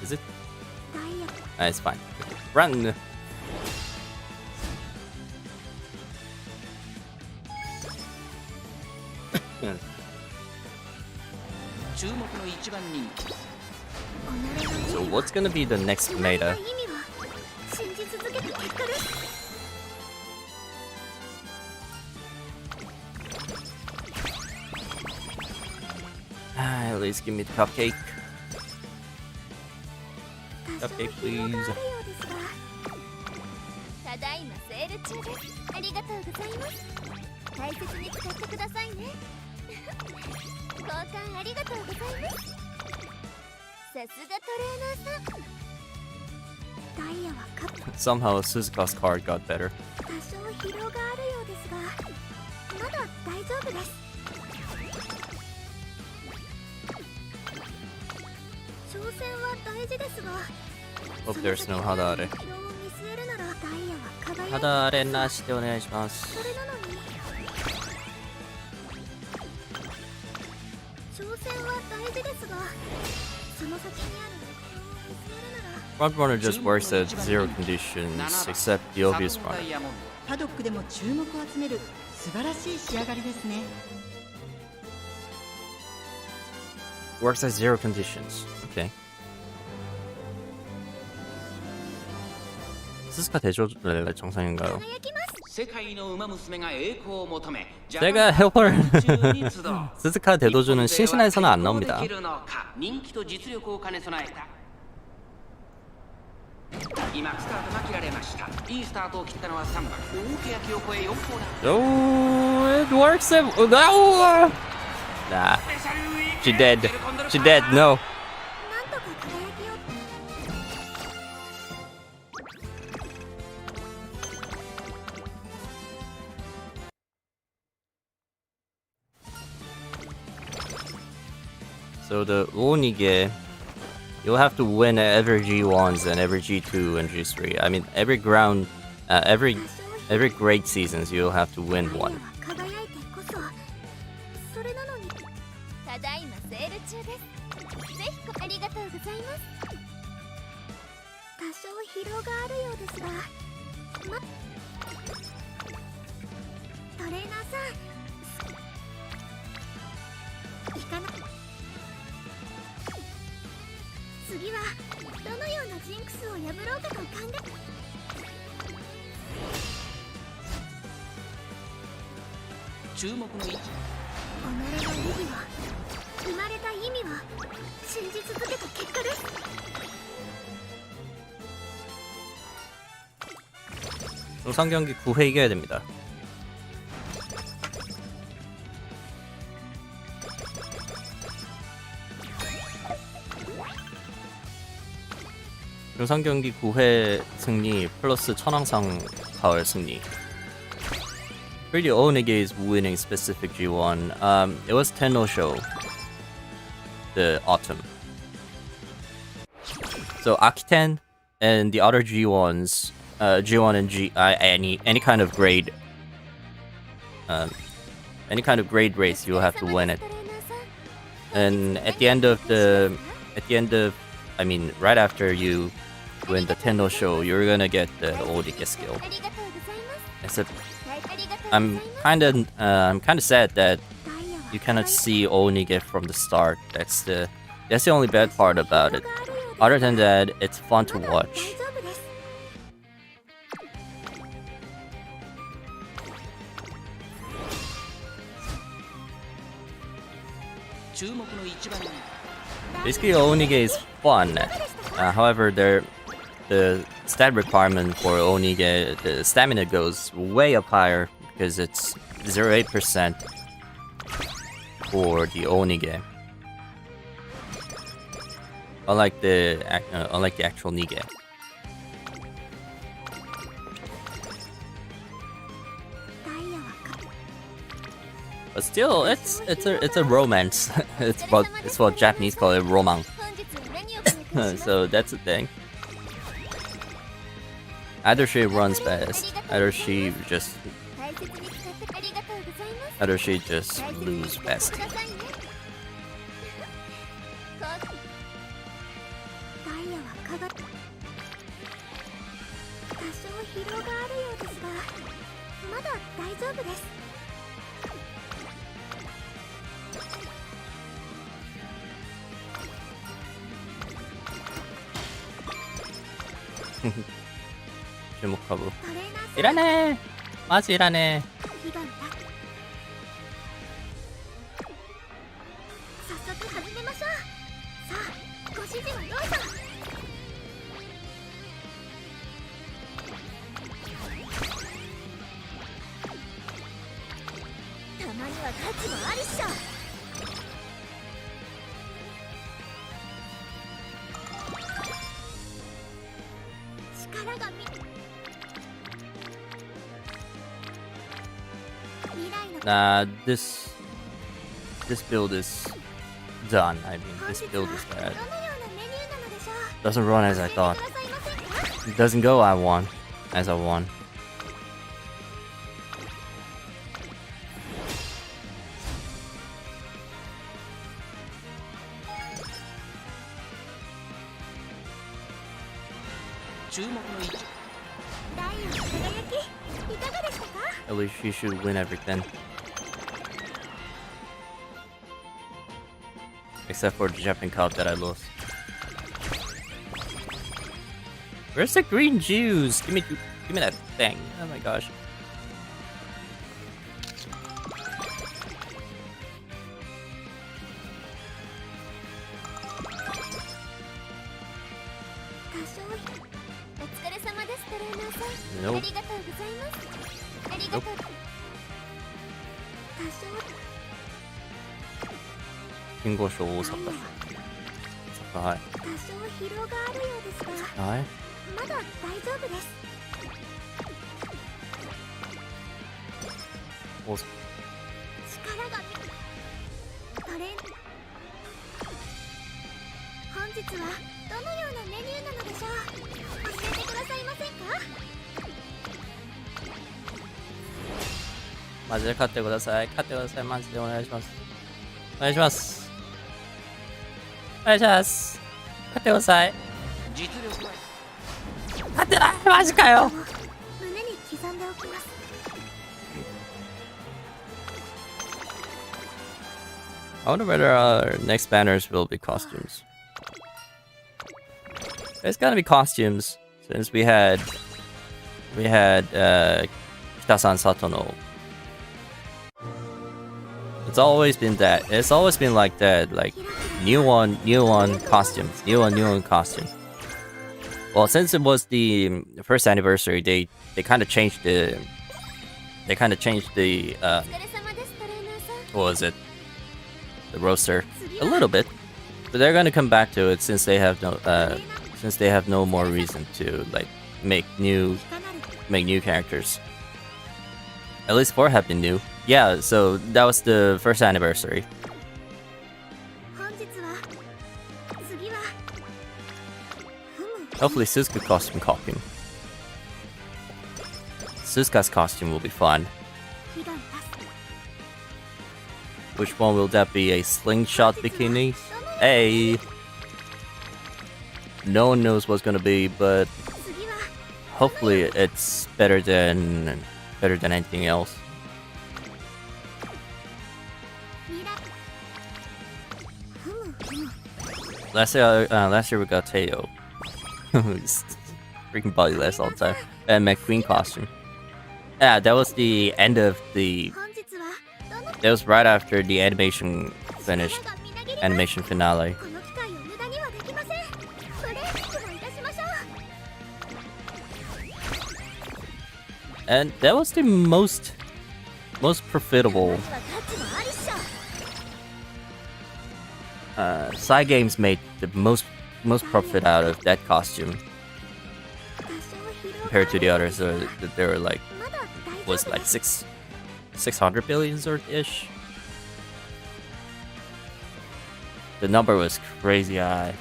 Speaker 2: Is it? It's fine. Run! So what's gonna be the next meta? At least give me the cupcake. Cupcake, please. Somehow Suzuka's card got better. Hope there's no Hadare. Hadare nashi de onegaishimasu. Frontrunner just works at zero conditions, except the obvious runner.
Speaker 5: パドックでも注目を集める素晴らしい仕上がりですね。
Speaker 2: Works at zero conditions. Okay. 스스카 대조 정상인가요? 제가 해볼 스스카 대도주는 신신화에서는 안 나옵니다. Oh, it works. No. Nah. She dead. She dead. No. So the Onige, you'll have to win every G1s and every G2 and G3. I mean, every ground, every great seasons, you'll have to win one.
Speaker 1: 疲労があるようですが、トレーナーさん、いかな。次はどのようなジンクスを破ろうかと考え。
Speaker 3: 注目の位置。
Speaker 1: 己の意義は、生まれた意味は信じ続けた結果です。
Speaker 2: 중상 경기 9회 이겨야 됩니다. 중상 경기 9회 승리 플러스 천왕상 가을 승리. Really Onege is winning specific G1. It was Tenno show. The autumn. So Akiten and the other G1s, G1 and any kind of grade, race, you'll have to win it. And right after you win the Tenno show, you're gonna get the Onege skill. Except I'm kind of sad that you cannot see Onige from the start. That's the only bad part about it. Other than that, it's fun to watch. Basically, Onige is fun. However, the stat requirement for Onige, the stamina goes way up higher because it's 0.8% for the Onige. Unlike the actual Nige. But still, it's a romance. it's what Japanese call it, romang. So that's the thing. Either she runs fast, either she just lose fast. 주목하고 일하네. 맞아 일하네. Nah, this build is done. I mean, this build is bad. Doesn't run as I thought. It doesn't go as I want. At least she should win everything. Except for the Japan Cup that I lost. Where's the green juice? Give me that thing. Oh my gosh. Nope. Nope. Kingosho Osaka. Sakai. Sakai. Osaka.
Speaker 1: 本日はどのようなメニューなのでしょう。教えてくださいませんか。
Speaker 2: マジで勝ってください。勝ってください。マジでお願いします。お願いします。お願いします。勝ってください。
Speaker 3: 実力は
Speaker 2: 맞을까요?
Speaker 1: 胸に刻んでおきます。
Speaker 2: I wonder whether our next banners will be costumes. It's gotta be costumes since we had Kitasan Satono. It's always been that. It's always been like that. Like new one, costumes, new one, costume. Well, since it was the first anniversary, they kind of changed the what was it? The roster a little bit, but they're gonna come back to it since they have no more reason to like make new characters. At least 4 have been new. Yeah, so that was the first anniversary.
Speaker 1: 本日は次は
Speaker 2: Hopefully Suzuka costume copying. Suzuka's costume will be fun.
Speaker 1: 悲願出す。
Speaker 2: Which one will that be? A slingshot bikini? Hey! No one knows what's gonna be, but
Speaker 1: 次は
Speaker 2: hopefully it's better than anything else.
Speaker 1: 未来。ふむふむ。
Speaker 2: Last year we got Teo. He's freaking bodyless all the time. And McQueen costume. Yeah, that was the end of the.
Speaker 1: 本日はどの
Speaker 2: That was right after the animation finished.
Speaker 1: がみなぎります。
Speaker 2: Animation finale.
Speaker 1: この機会を無駄にはできません。プレイバックもいたしましょう。
Speaker 2: And that was the most profitable.
Speaker 1: まずはタッチもありっしょ。
Speaker 2: Side games made the most profit out of that costume
Speaker 1: 多少疲労が
Speaker 2: compared to the others. So that they were like
Speaker 1: まだ大丈夫
Speaker 2: was like 600 billions or ish. The number was crazy high.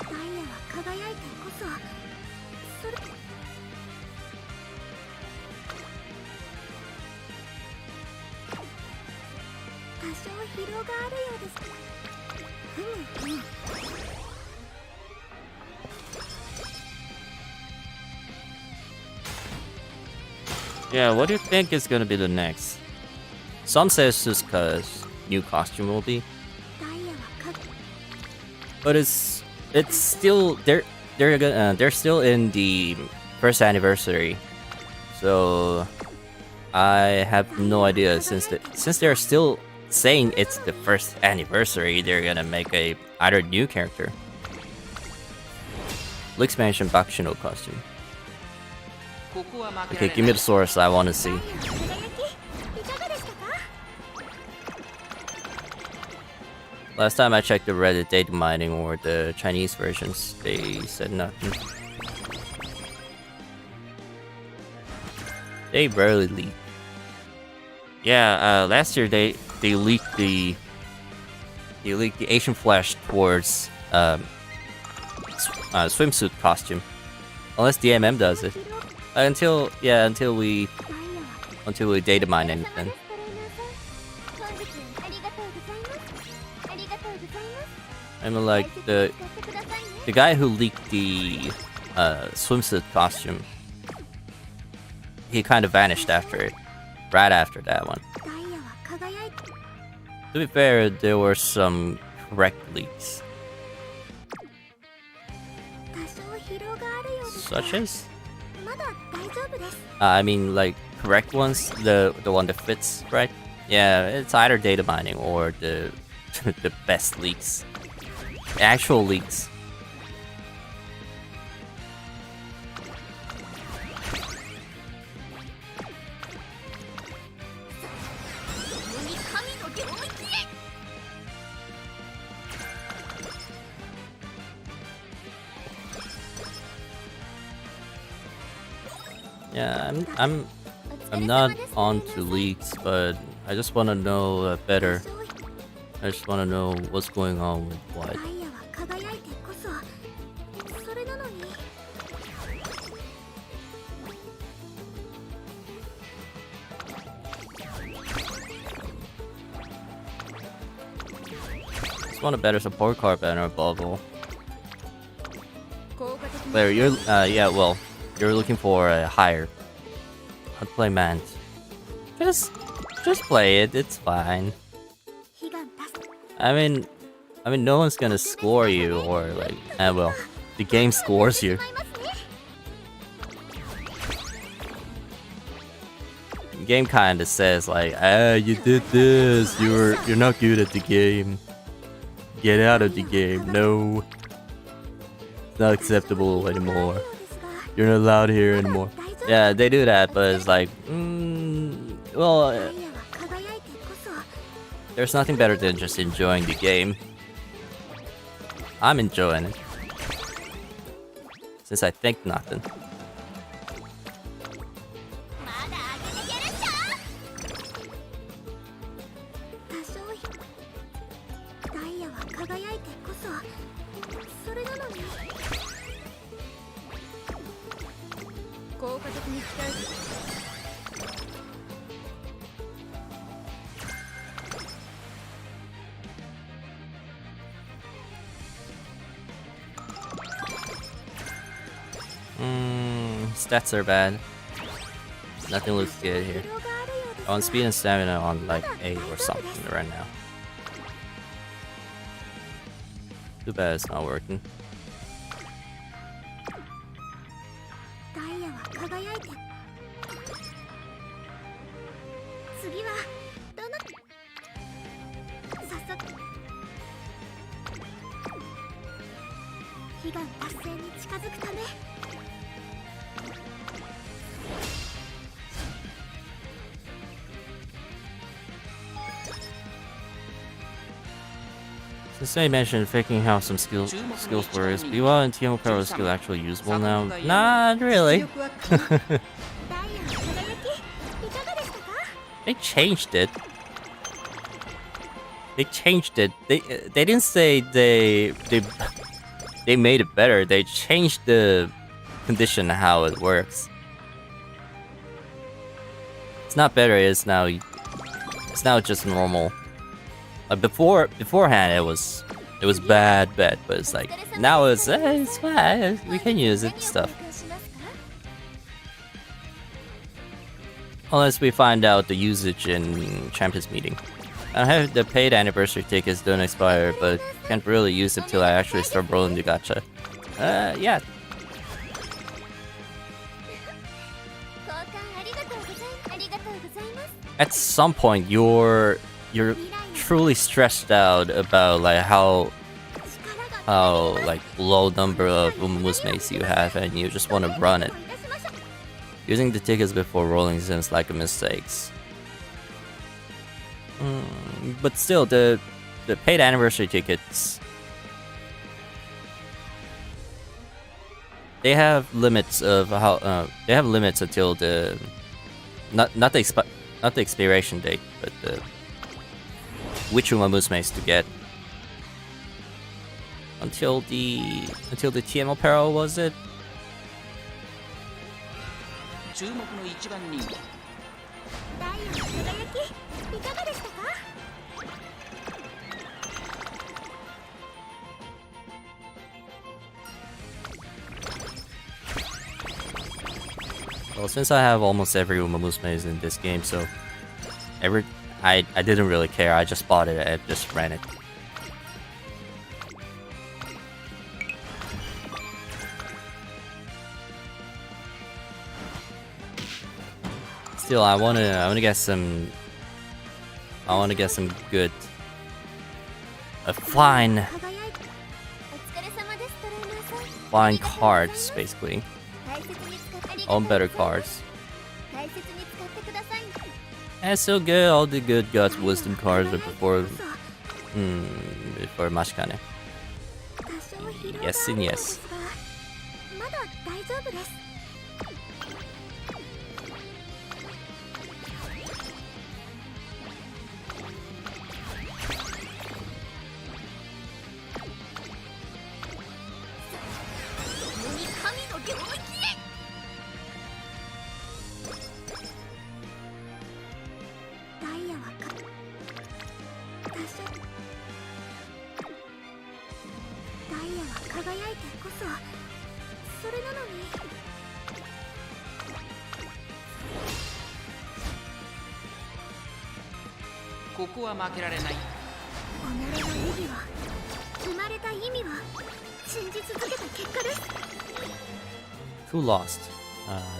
Speaker 1: ダイヤは輝いてこそそれ多少疲労があるようです。ふむふむ。
Speaker 2: Yeah, what do you think is gonna be the next? Some say it's just cause new costume will be,
Speaker 1: ダイヤはか
Speaker 2: but it's still they're still in the first anniversary, so I have no idea since they're still saying it's the first anniversary, they're gonna make a either new character. Leaks Mansion Bakushino costume.
Speaker 3: ここは負けら
Speaker 2: Okay,
Speaker 3: れ
Speaker 2: give
Speaker 3: な
Speaker 2: me
Speaker 3: い
Speaker 2: the source I want to see.
Speaker 1: ダイヤの輝きいかがでしたか？
Speaker 2: Last time I checked the Reddit data mining or the Chinese versions, they said nothing. They rarely leak. Yeah, last year they leaked the Asian Flash towards swimsuit costume. Unless DMM does it. Until we
Speaker 1: ダイヤは
Speaker 2: data mine anything.
Speaker 1: 本日ありがとうございます。ありがとうございます。
Speaker 2: I mean, like
Speaker 1: 大切に使ってくださいね。
Speaker 2: the guy who leaked the swimsuit costume, he kind of vanished after it, right after that one.
Speaker 1: ダイヤは輝いて
Speaker 2: To be fair, there were some correct leaks,
Speaker 1: 多少疲労があるようですが
Speaker 2: such as,
Speaker 1: まだ大丈夫です。
Speaker 2: I mean, like correct ones, the one that fits, right? Yeah, it's either data mining or the the best leaks, actual leaks.
Speaker 1: 共に神の領域へ。
Speaker 2: Yeah, I'm not onto leaks, but I just want to know better. I just want to know what's going on with what.
Speaker 1: ダイヤは輝いてこそそれなのに
Speaker 2: Just want a better support card banner above all. player, you're yeah, well, you're looking for a higher unplayment. Just play it. It's fine. I mean, no one's gonna score you or like, well, the game scores you. The game kind of says like, you did this. You're not good at the game. Get out of the game. No, it's not acceptable anymore. You're not allowed here anymore. Yeah, they do that, but it's like, well, there's nothing better than just enjoying the game. I'm enjoying it. Since I think nothing. Stats are bad. Nothing looks good here. On speed and stamina on like A or something right now. Too bad it's not working. Since I mentioned faking how some skills were, is Biwa and Timo Power skill actually usable now? Not really. They changed it. They changed it. They didn't say they made it better. They changed the condition how it works. It's not better. It's now just normal. Beforehand it was bad, but it's like now it's fine. We can use it stuff. Unless we find out the usage in Champions Meeting. I have the paid anniversary tickets don't expire, but can't really use them till I actually start rolling the gacha. Yeah. At some point, you're truly stressed out about like how like low number of Umamusumes you have, and you just want to run it. Using the tickets before rolling seems like a mistake. But still, the paid anniversary tickets, they have limits of how they have limits until the not the expiration date, but the which Umamusumes to get until the TMO Peril, was it? Well, since I have almost every Umamusume in this game, so I didn't really care. I just bought it and just ran it. Still, I wanna get some. I wanna get some good, fine cards, basically. All better cards. And still good. All the good guts, wisdom cards are before Mashikane. Yes and yes.
Speaker 1: それなのに。
Speaker 3: ここは負けられない。
Speaker 1: 己の意義は、生まれた意味は信じ続けた結果です。
Speaker 2: Who lost?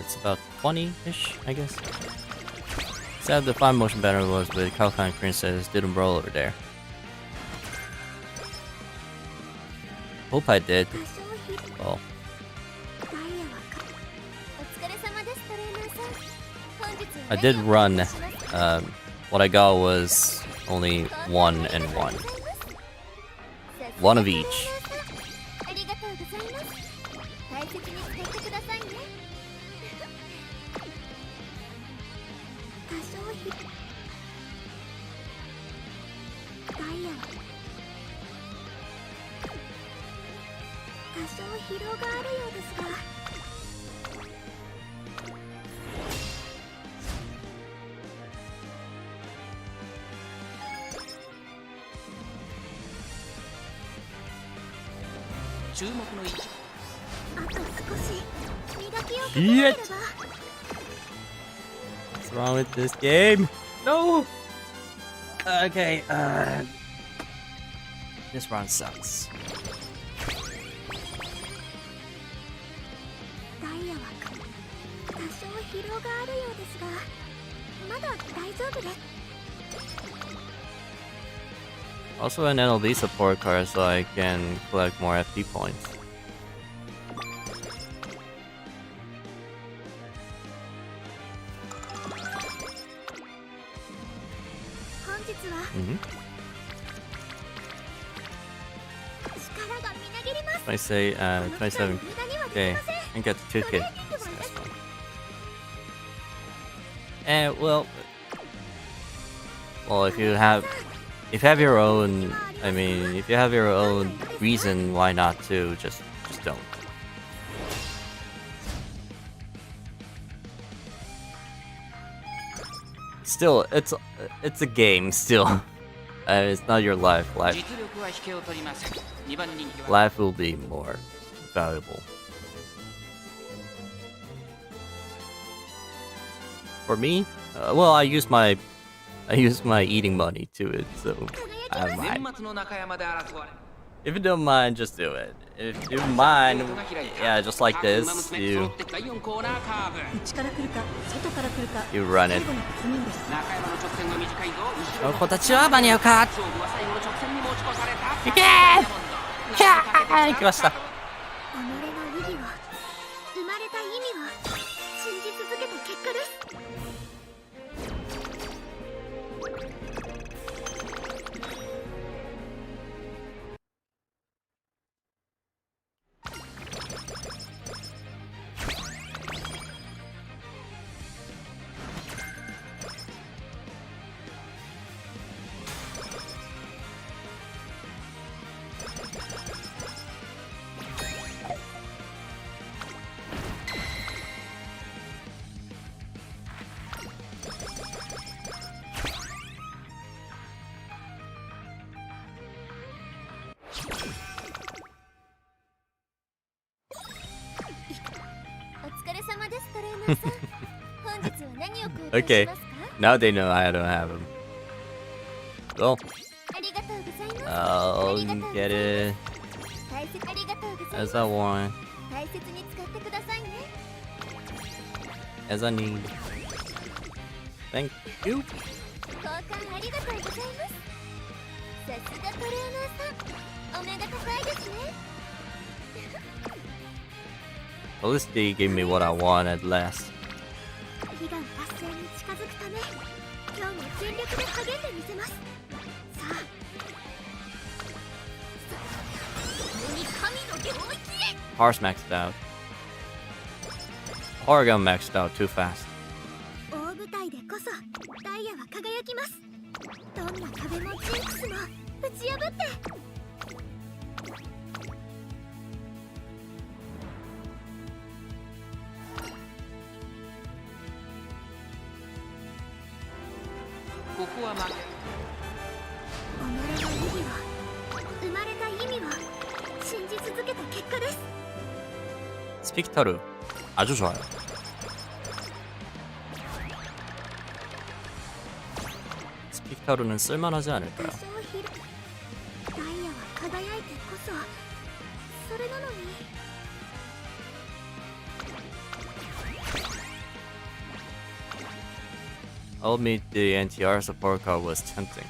Speaker 2: It's about 20-ish, I guess. Sad the fine motion banner was, but Kalkan Princess didn't roll over there. Hope I did.
Speaker 1: 多少ひ
Speaker 2: Well,
Speaker 1: ダイヤはかお疲れ様ですトレーナーさん。本日は
Speaker 2: I did
Speaker 1: 何を
Speaker 2: run.
Speaker 1: お願いしますか？
Speaker 2: What I got was only 1 and 1. One of each.
Speaker 1: ありがとうございます。大切に使ってくださいね。多少ひダイヤは多少疲労があるようですが。
Speaker 3: 注目の位置。
Speaker 1: あと少し磨きをかけ
Speaker 2: Shit.
Speaker 1: なければ。
Speaker 2: What's wrong with this game? No! Okay, this run sucks.
Speaker 1: ダイヤは多少疲労があるようですが、まだ大丈夫です。
Speaker 2: Also an NLD support card so I can collect more FP points.
Speaker 1: 本日は
Speaker 2: Mm-hmm.
Speaker 1: 力がみなぎります。
Speaker 2: I say
Speaker 1: この機会を
Speaker 2: 27k
Speaker 1: 無駄にはできません。
Speaker 2: and get to 2k.
Speaker 1: トレーニングも
Speaker 2: That's
Speaker 1: です。
Speaker 2: fun. And well, if you have your own, I mean, if you have your own reason why not to, just don't. Still, it's a game. Still, it's not your life.
Speaker 3: 実力は引けを取りません。2番人気は
Speaker 2: Life will be more valuable. For me, well, I use my eating money to it, so I don't
Speaker 3: 年
Speaker 2: mind.
Speaker 3: 末の中山で争われ
Speaker 2: If you don't mind, just do it. If you mind, yeah, just like this,
Speaker 3: 馬娘
Speaker 2: you
Speaker 3: 揃って第4コーナーカーブ。
Speaker 5: 内から来るか外から来るか
Speaker 2: you run
Speaker 5: 最
Speaker 2: it.
Speaker 5: 後の確認です。
Speaker 3: 中山の直線は短いぞ。後ろの
Speaker 2: 子たちは間に合うか。
Speaker 3: 勝負は最後の直線に持ち越された。
Speaker 2: いけー。キャー。来ました。
Speaker 1: 己の意義は、生まれた意味は信じ続けた結果です。 お疲れ様ですトレーナーさん。本日は何を購入
Speaker 2: Okay,
Speaker 1: しますか？
Speaker 2: now they know I don't have him. Well,
Speaker 1: ありがとうございます。
Speaker 2: I'll get it
Speaker 1: 大切ありがとうございま
Speaker 2: as
Speaker 1: す。
Speaker 2: I want,
Speaker 1: 大切に使ってくださいね。
Speaker 2: as I need. Thank you.
Speaker 1: 交換ありがとうございます。さすがトレーナーさん、お目が高いですね。
Speaker 2: At least they gave me what I want at last.
Speaker 1: 悲願達成に近づくため、今日も全力で励んでみせます。さあ、共に神の領域へ。
Speaker 2: Horse maxed out. Oregon maxed out too fast.
Speaker 1: 大舞台でこそダイヤは輝きます。どんな壁もジンクスも打ち破って。
Speaker 3: ここは負け。
Speaker 1: 己の意義は、生まれた意味は信じ続けた結果です。
Speaker 2: 스피키타르 아주 좋아요. 스피키타르는 쓸만하지 않을까요?
Speaker 1: ダイヤは輝いてこそそれなのに
Speaker 2: I'll admit the NTR support card was tempting.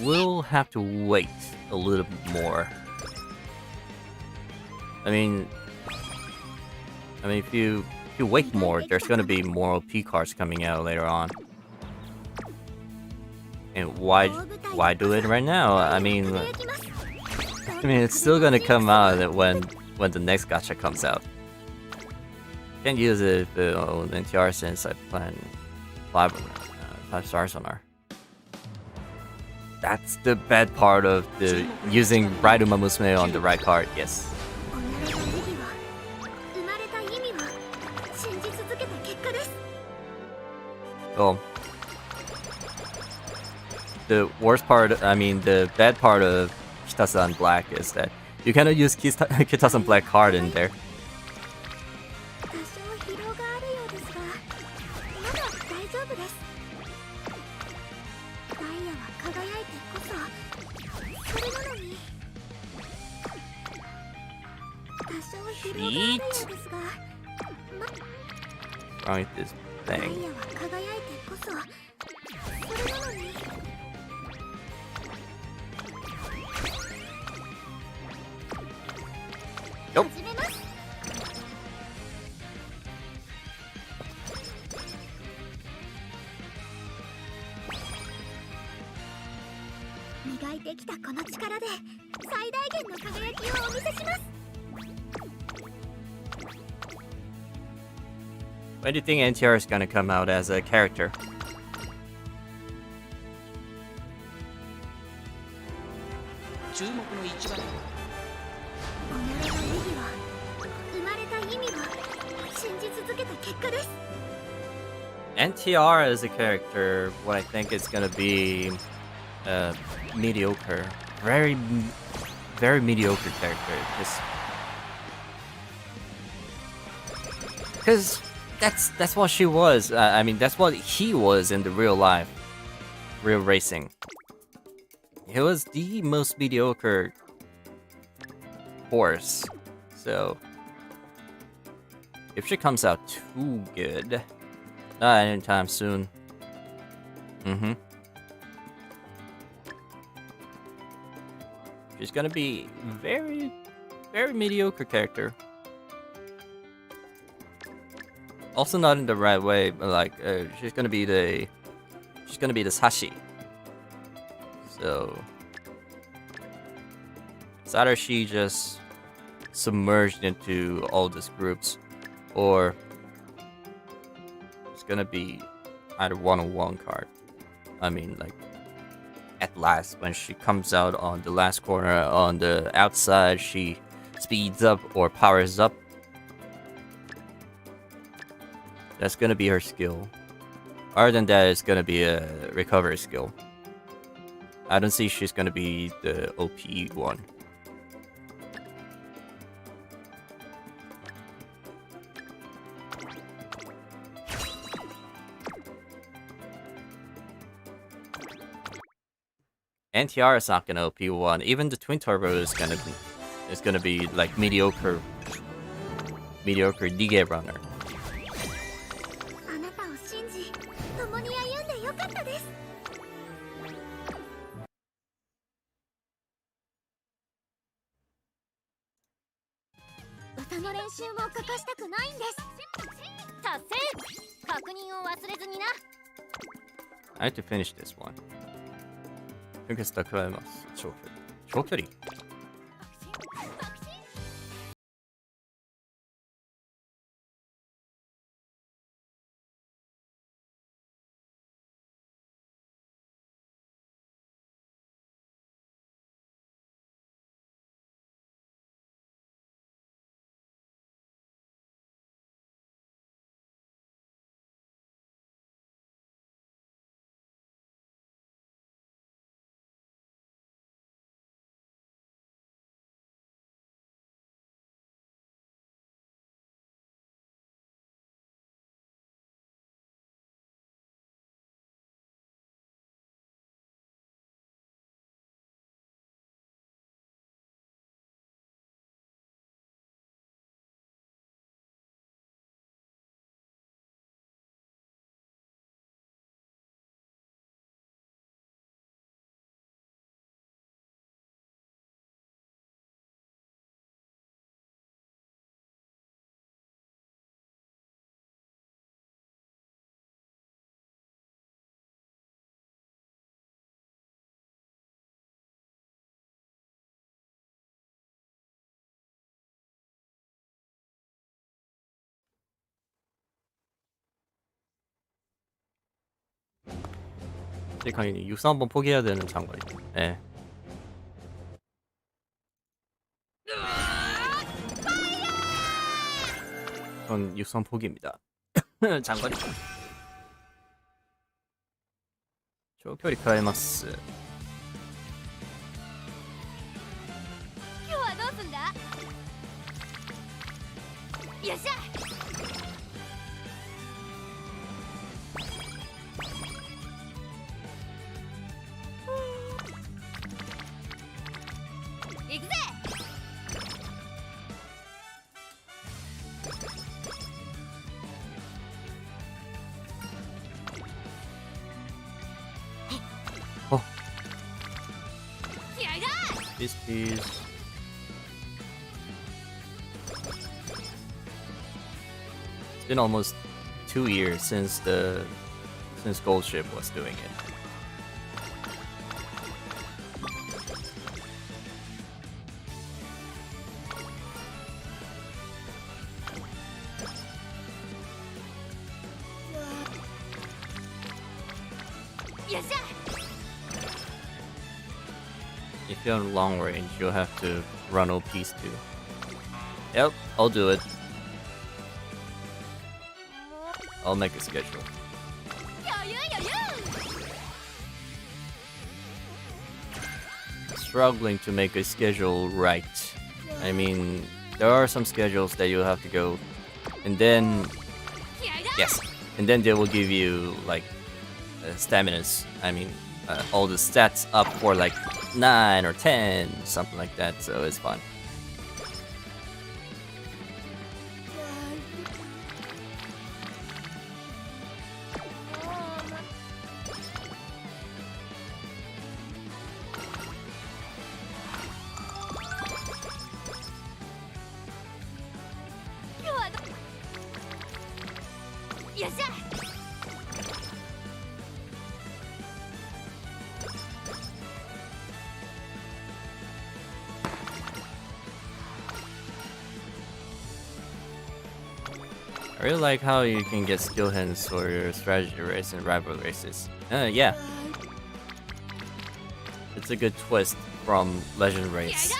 Speaker 2: We'll have to wait a little bit more. I mean, if you wait more, there's gonna be more OP cards coming out later on. And why do it right now? I mean, it's still gonna come out when the next gacha comes out. Can't use it on NTR since I plan 5 stars on her. That's the bad part of the using right Umamusume on the right card, yes.
Speaker 1: 己の意義は生まれた意味は信じ続けた結果です
Speaker 2: Well, the worst part, I mean, the bad part of Kitasan Black is that you cannot use Kitasan Black card in there.
Speaker 1: 多少疲労があるようですがまだ大丈夫ですダイヤは輝いてこそそれなのに多少疲労があるようですが
Speaker 2: Wrong with this
Speaker 1: ダイ
Speaker 2: thing.
Speaker 1: ヤは輝いてこそそれなのに
Speaker 2: Nope.
Speaker 1: 始めます磨いてきたこの力で最大限の輝きをお見せします
Speaker 2: When do you think NTR is gonna come out as a character?
Speaker 3: 注目の一番
Speaker 1: 己の意義は生まれた意味は信じ続けた結果です
Speaker 2: NTR as a character, what I think is gonna be mediocre. Very mediocre character. Because that's what she was. I mean, that's what he was in the real life, real racing. He was the most mediocre horse. So if she comes out too good, not anytime soon. She's gonna be very mediocre character. Also not in the right way, but like she's gonna be the Sashi. So it's either she just submerged into all these groups, or it's gonna be either one-on-one card. I mean, like at last, when she comes out on the last corner on the outside, she speeds up or powers up. That's gonna be her skill. Other than that, it's gonna be a recovery skill. I don't see she's gonna be the OP one. NTR is not gonna OP one. Even the Twin Turbo is gonna be like mediocre Dige runner.
Speaker 1: あなたを信じ共に歩んでよかったです歌の練習も欠かしたくないんです達成確認を忘れずにな
Speaker 2: I have to finish this one. 準決蓄えます。長距離 강인이 육상 한번 포기해야 되는 장거리. 네. 전 육상 포기입니다. 장거리.長距離 クライマックス。
Speaker 1: 今日はどうすんだ。よっしゃ。行くぜ。
Speaker 2: お。
Speaker 1: 気合いだ。
Speaker 2: Peace, peace. It's been almost 2 years since Gold Ship was doing it. If you're on long range, you'll have to run OPs too. Yep, I'll do it. I'll make a schedule. Struggling to make a schedule right. I mean, there are some schedules that you'll have to go, and then yes, and then they will give you like staminas. I mean, all the stats up for like 9 or 10, something like that. So it's fun. I really like how you can get skill hints for your strategy race and rival races. Yeah. It's a good twist from Legend Race.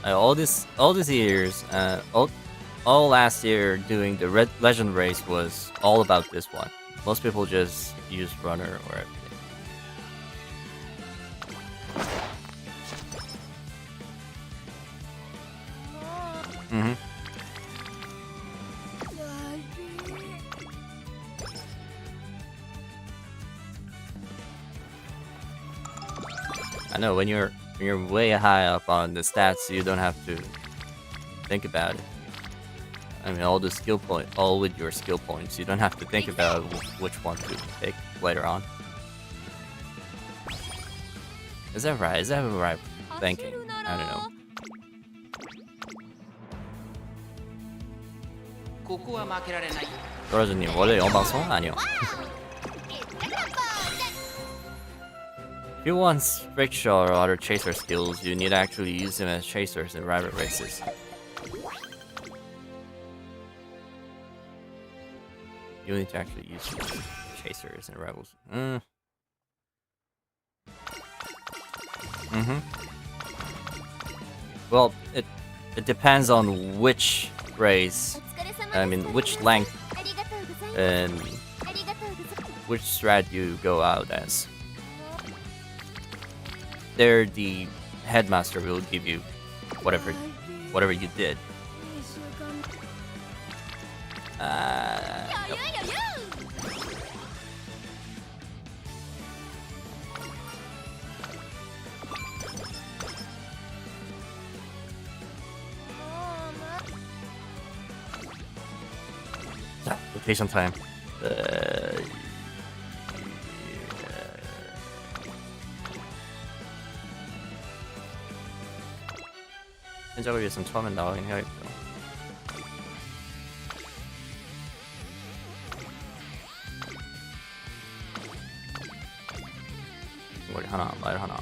Speaker 2: All these years, all last year doing the Legend Race was all about this one. Most people just use runner or everything. Mm-hmm. I know when you're way high up on the stats, you don't have to think about it. I mean, all with your skill points, you don't have to think about which one to pick later on. Is that right? Is that right thinking? I don't know.
Speaker 3: ここは負けられない。
Speaker 2: 떨어졌니? 원래 영방송? 아니요. If you want rickshaw or other chaser skills, you need to actually use them as chasers in rival races. You need to actually use chasers in rivals. Well, it depends on which race. I mean, which length and which strat you go out as. There, the headmaster will give you whatever you did. Yep. Rotation time. 현장을 위해서는 처음엔 나가긴 해야겠죠. 머리 하나, 말 하나.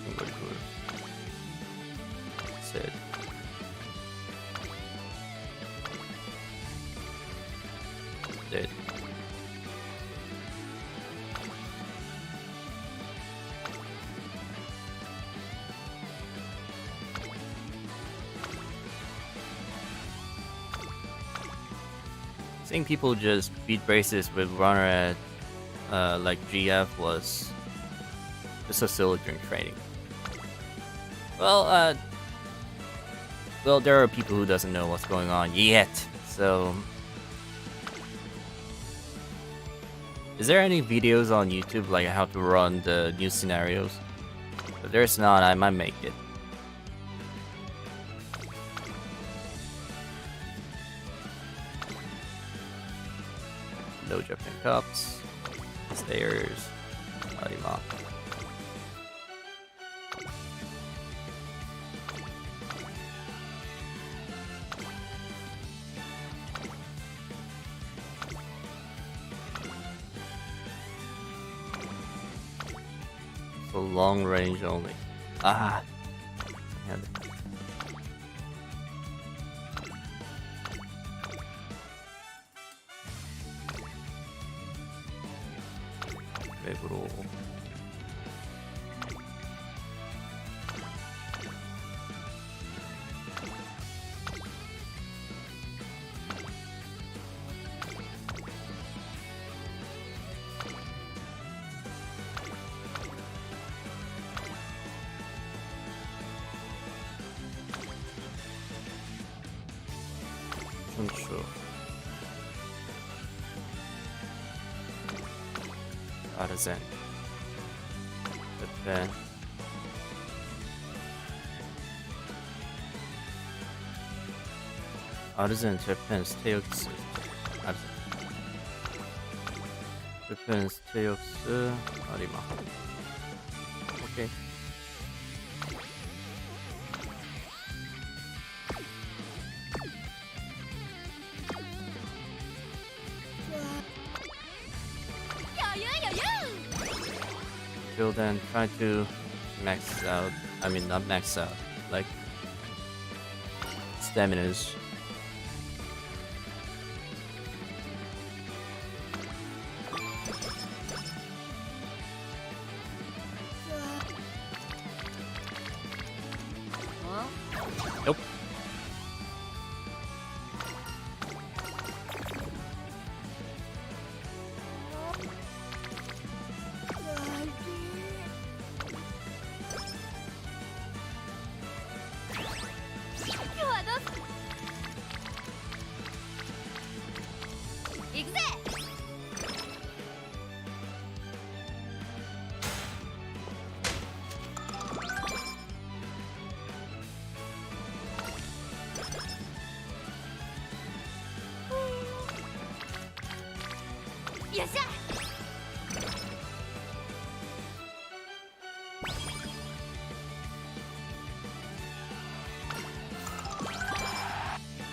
Speaker 2: 머리 둘, 셋. seeing people just beat braces with runner at like GF was just so silly during training. Well, there are people who doesn't know what's going on yet, so... Is there any videos on YouTube like how to run the new scenarios? If there's not, I might make it. No Japan Cups. Stairs. Arima. So long range only. Ah. 맵으로. 춘추. 아르젠. JPN. 아르젠, JPN, 스테이ok스. 아르젠. JPN, 스테이ok스, 아리마. 오케이. Till then, try to max out. I mean, not max out. Like staminas. Nope.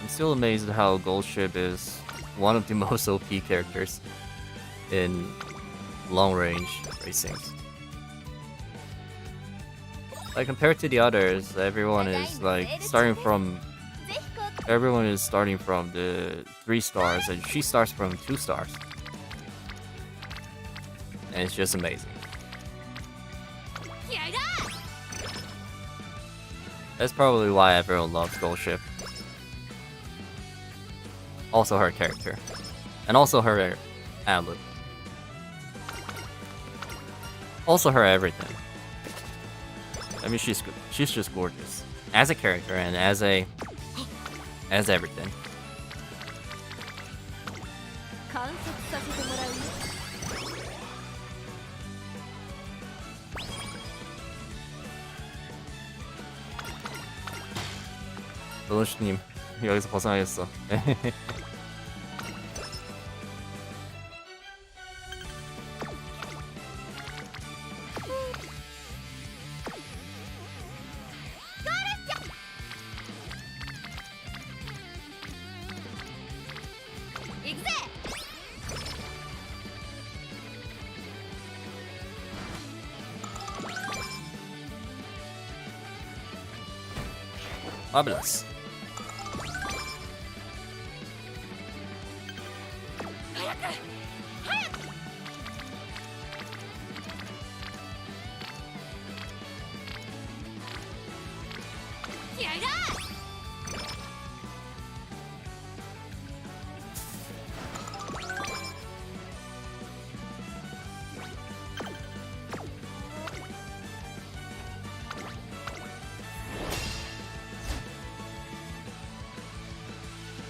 Speaker 2: I'm still amazed at how Goldship is one of the most OP characters in long-range racings. Like compared to the others, everyone is starting from the 3 stars, and she starts from 2 stars. And it's just amazing. That's probably why everyone loves Goldship. Also her character. And also her outlook. Also her everything. I mean, she's just gorgeous. As a character and as everything. 노노씨님 여기서 벗어나겠어. Fabulous.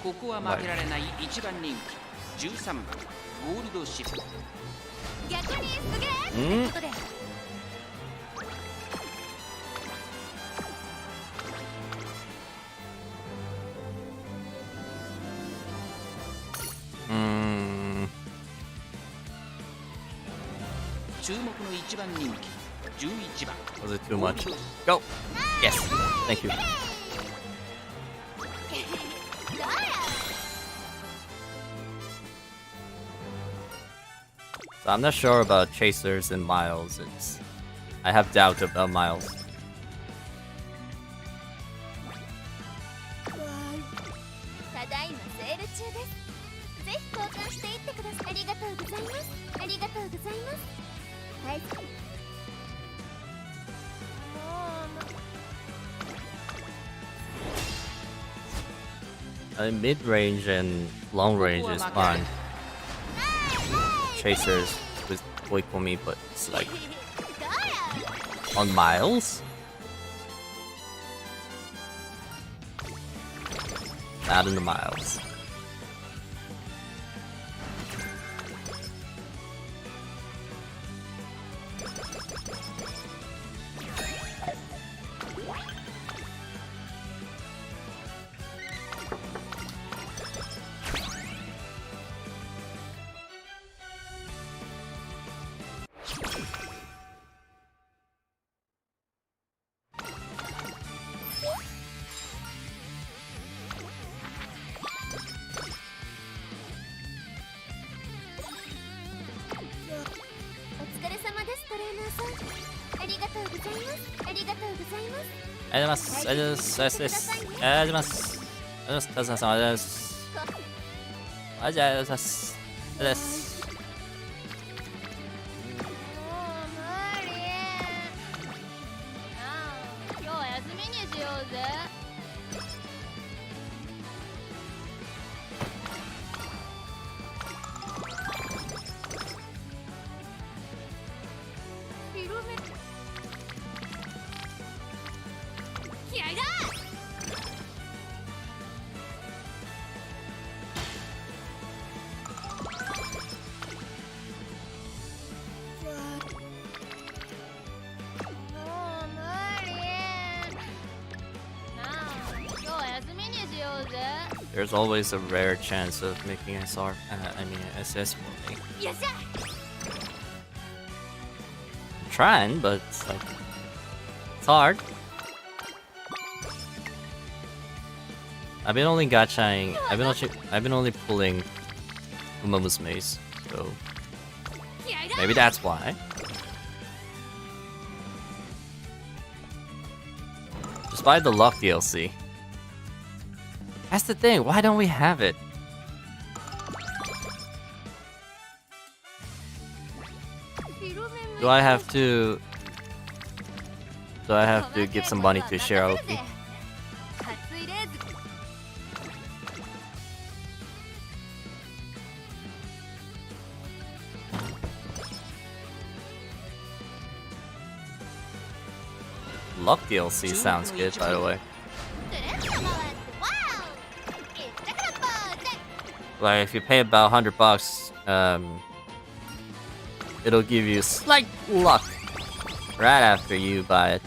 Speaker 3: ここは負けられない1番人気13番ゴールドシップ。
Speaker 1: 逆にすげえってことで。
Speaker 3: 注目の1番人気11番。
Speaker 2: Was it too much? Go! Yes! Thank you. So I'm not sure about Chasers and Miles. I have doubt about Miles.
Speaker 1: ただいまセール中です。ぜひ交換していってください。ありがとうございます。ありがとうございます。はい。
Speaker 2: Mid-range and long range is fine. Chasers with Oikomi, but it's like on Miles? Not in the Miles. There's always a rare chance of making SR, SS for me. I'm trying, but it's like, it's hard. I've been only gachaing, I've been only pulling Umamusume's, so maybe that's why. Just buy the luck DLC. That's the thing, why don't we have it? Do I have to give some money to Shiraoki? Luck DLC sounds good, by the way. Like, if you pay about $100, it'll give you slight luck right after you buy it.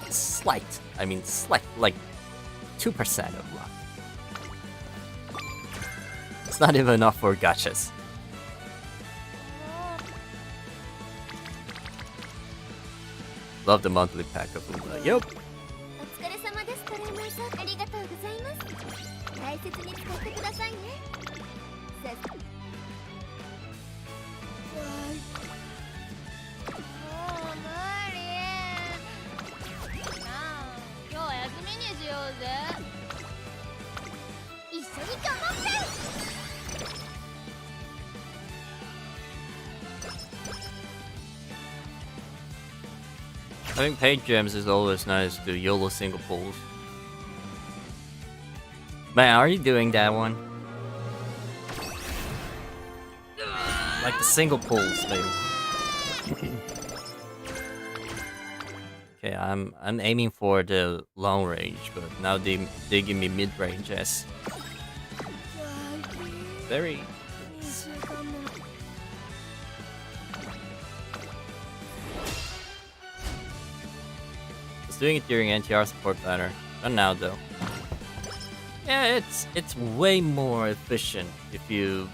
Speaker 2: Slight. I mean, slight. Like, 2% of luck. It's not even enough for gachas. Love the monthly pack of Uma. Yup. Having paid gems is always nice to YOLO single pulls. Man, are you doing that one? Like the single pulls, maybe. Okay, I'm aiming for the long range, but now they give me mid range as very. I was doing it during NTR support banner. Not now though. Yeah, it's way more efficient if you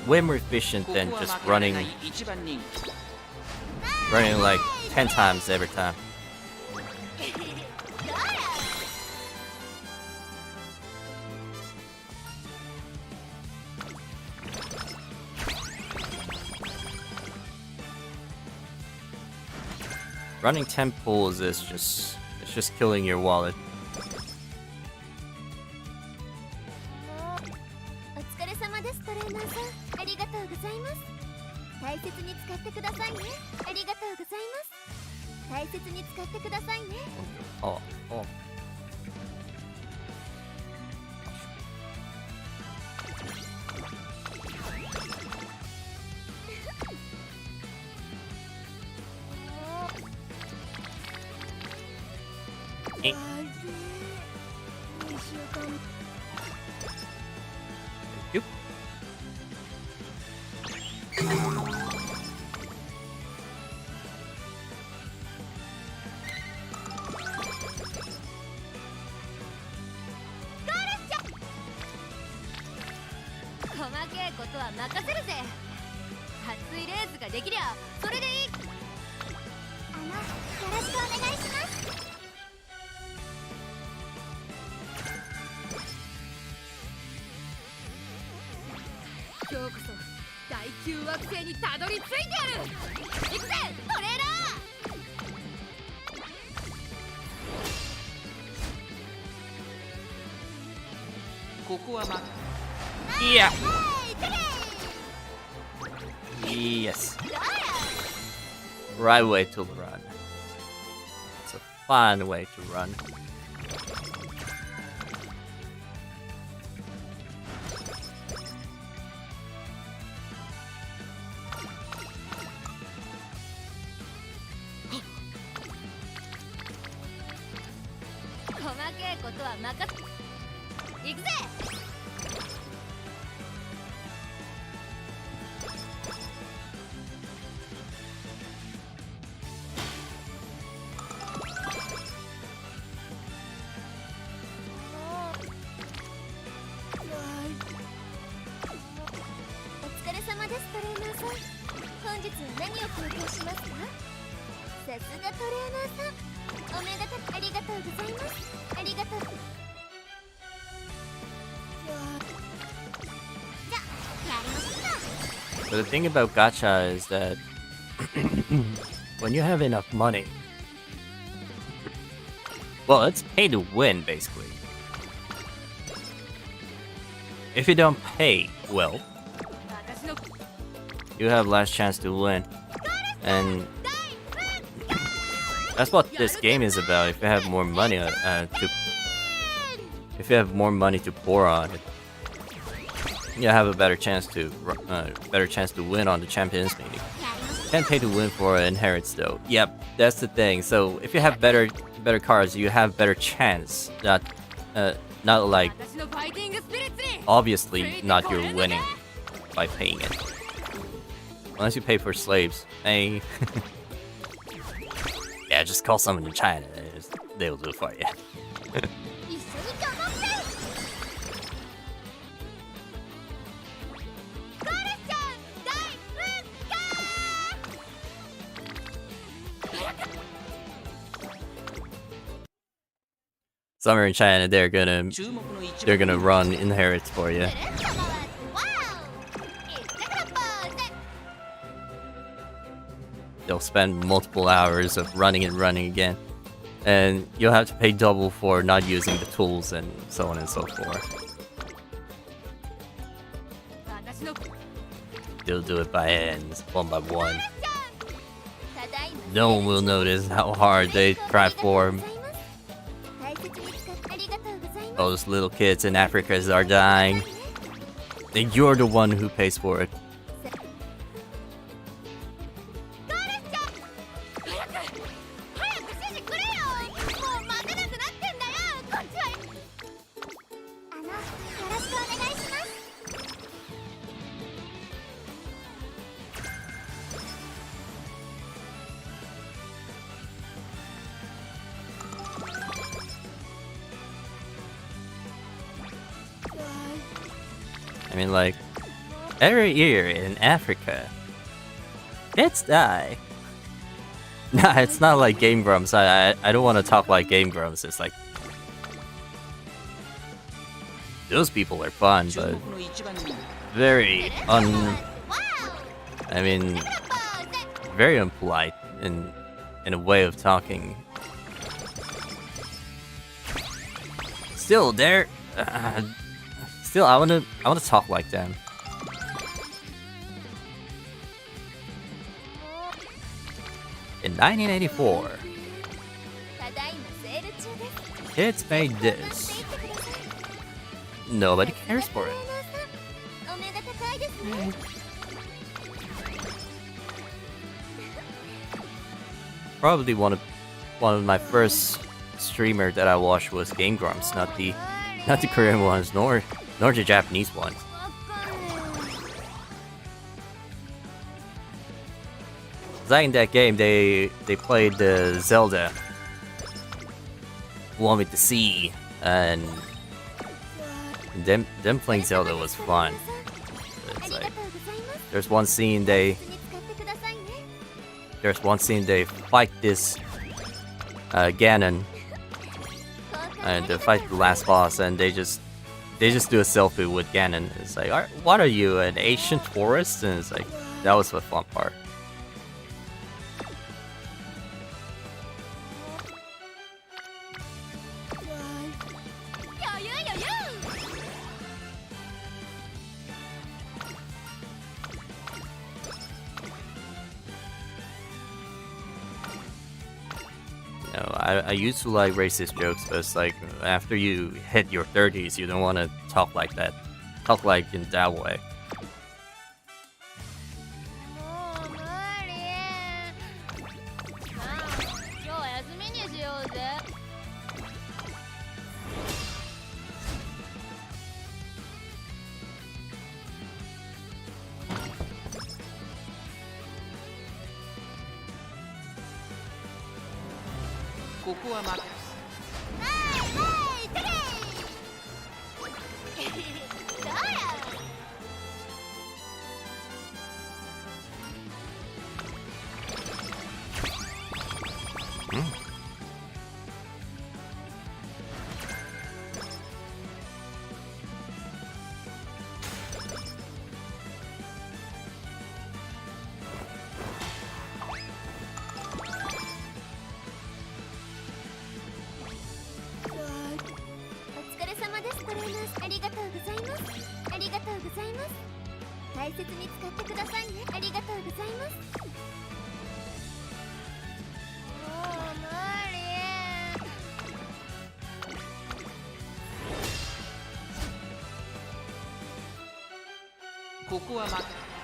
Speaker 2: way more efficient than just running like 10 times every time. Running 10 pulls is just killing your wallet.
Speaker 1: お疲れ様ですトレーナーさんありがとうございます大切に使ってくださいねありがとうございます大切に使ってくださいね
Speaker 2: Oh, oh. Eh. Yep.
Speaker 1: 細けいことは任せるぜ熱いレースができりゃそれでいいよろしくお願いします今日こそ第9惑星にたどり着いてやる行くぜトレーナ
Speaker 3: ーここはま
Speaker 2: Yeah. Yes. Right way to run. It's a fun way to run. But the thing about gacha is that when you have enough money, well, it's pay to win basically. If you don't pay well, you have less chance to win, and that's what this game is about. If you have more money if you have more money to pour on it, you have a better chance to win on the Champions League. Can't pay to win for inherits though. Yep, that's the thing. So if you have better cards, you have better chance. Not like obviously not you're winning by paying it. Unless you pay for slaves. Hey. Yeah, just call someone in China. They'll do it for you. Somewhere in China, they're gonna run inherits for you. They'll spend multiple hours of running and running again, and you'll have to pay double for not using the tools and so on and so forth. They'll do it by hands, one by one. No one will notice how hard they try for. Those little kids in Africa are dying. And you're the one who pays for it. mean, like, every year in Africa, kids die. Nah, it's not like Game Grumps. I don't want to talk like Game Grumps. It's like those people are fun, but very I mean, very unpolite in a way of talking. Still, still, I wanna talk like them. In 1984, kids made this. Nobody cares for it. Probably one of my first streamer that I watched was Game Grumps, not the Korean ones, nor the Japanese ones. Like in that game, they played the Zelda. Want me to see, and them playing Zelda was fun. It's like there's one scene they fight this Ganon, and they fight the last boss, and they just do a selfie with Ganon. It's like, what are you, an ancient forest? And it's like that was the fun part. I used to like racist jokes, but it's like after you hit your 30s, you don't want to talk like that. Talk like in that way.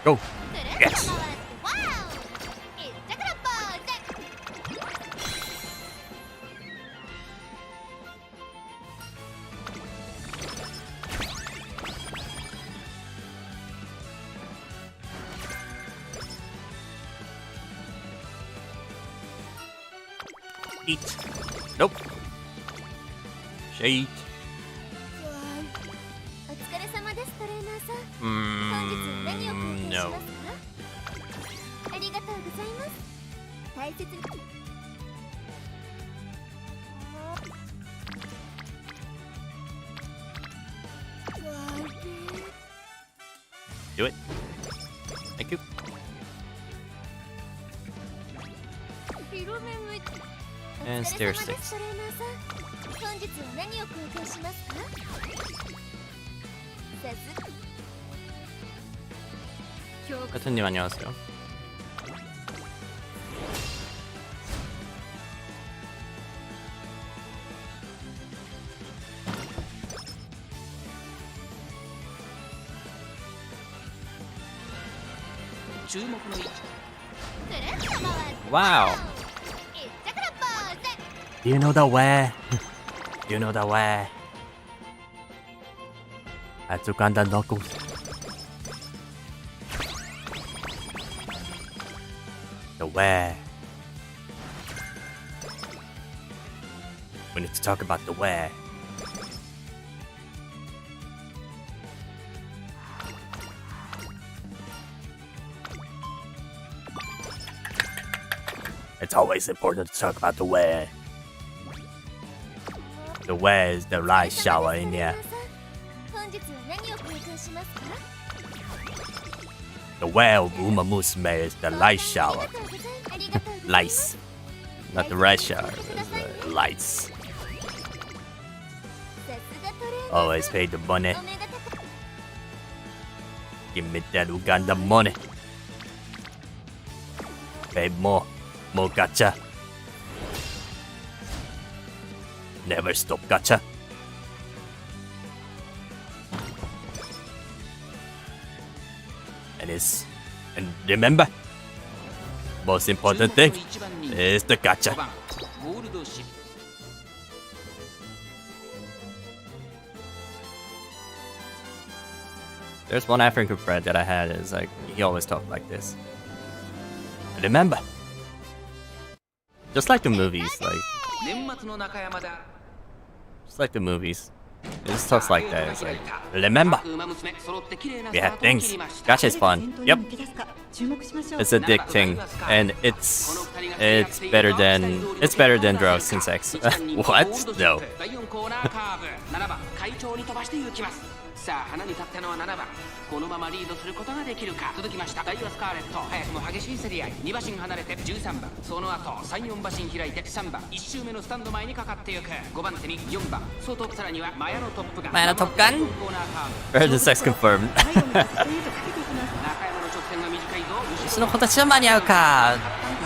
Speaker 2: Go! Yes! Eat. Nope. Shade. No. Do it. Thank you. And stair sticks. 하트님 안녕하세요. Wow. You know the way. You know the way. I took on the knuckles. The way. We need to talk about the way. It's always important to talk about the way. The way is the light shower in here.
Speaker 1: 本日は何を交換しますか？
Speaker 2: The way of Umamusume is the light shower.
Speaker 1: ありがとうございます。
Speaker 2: Lights. Not the right shower, it's the lights.
Speaker 1: さすがトレーナー。
Speaker 2: Always pay the money.
Speaker 1: お目が高く。
Speaker 2: Give me that Uganda money. Pay more. More gacha. Never stop gacha. And remember, most important thing is the gacha.
Speaker 3: 5番ゴールドシップ
Speaker 2: There's one African friend that I had. Is like he always talked like this. Remember, just like the movies, like
Speaker 3: 年末の中山だ
Speaker 2: just like the movies. It just talks like that. It's like remember, we have things. Gacha is fun. Yep, it's addicting, and it's better than drugs and sex. What? No.
Speaker 3: 第4コーナーカーブ7番会長に飛ばして行きますさあ花に立ったのは7番このままリードすることができるか続きましたダイワスカーレット早くも激しい競り合い2馬身離れて13番その後3、4馬身開いて3番1周目のスタンド前にかかっていく5番手に4番外さらにはマヤのトップガン
Speaker 2: マヤのトップガン
Speaker 3: コーナーカー
Speaker 2: Better than sex confirmed.
Speaker 3: ブ中山の直線が短いぞ
Speaker 2: その形は間に合うか。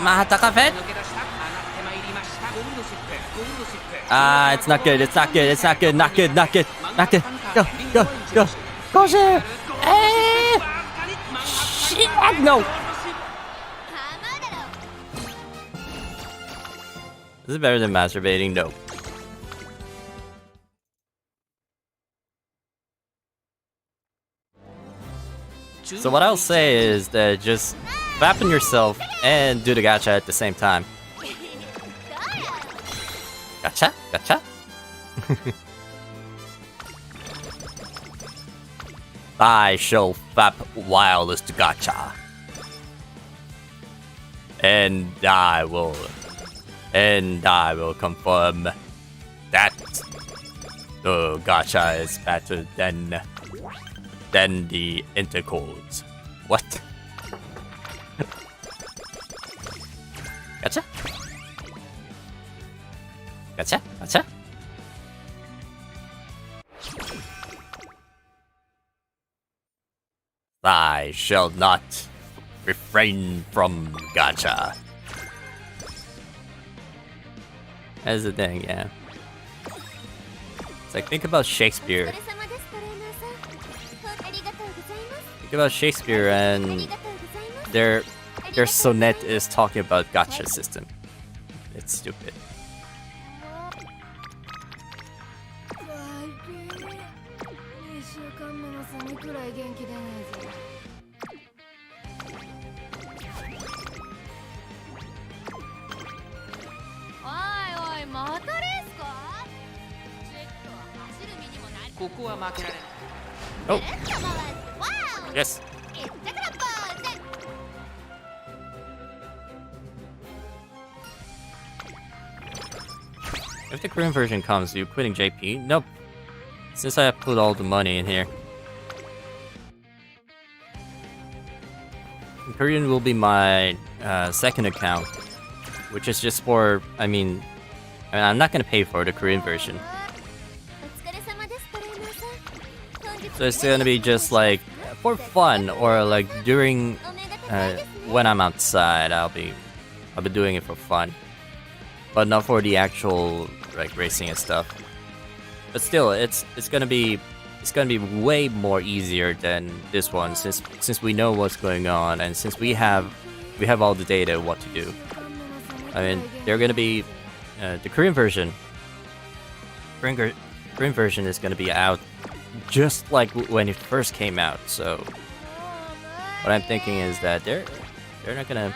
Speaker 2: またカフェ。
Speaker 3: 抜け出した上がってまいりましたゴールドシップゴールドシップ
Speaker 2: It's not good. It's not good. It's not good. Not good. Not good. Not good. Go. Go. Go. Go. Shit. No.
Speaker 1: ハマだろ。
Speaker 2: This is better than masturbating. No. So what I'll say is that just fappen yourself and do the gacha at the same time. Gacha? Gacha? I shall fap wildest gacha. And I will confirm that the gacha is better than the intercodes. What? Gacha? Gacha? Gacha? I shall not refrain from gacha. That's the thing, yeah. It's like, think about Shakespeare. Think about Shakespeare and their sonnet is talking about gacha system. It's stupid.
Speaker 3: ここは負けられない
Speaker 2: Oh. Yes. If the Korean version comes, you quitting JP? Nope. Since I put all the money in here. Korean will be my second account, which is just for, I mean, I'm not gonna pay for the Korean version. So it's gonna be just like for fun or like during when I'm outside. I'll be doing it for fun, but not for the actual like racing and stuff. But still, it's gonna be way more easier than this one since we know what's going on and since we have all the data of what to do. I mean, they're gonna be the Korean version. Korean version is gonna be out just like when it first came out. So what I'm thinking is that they're not gonna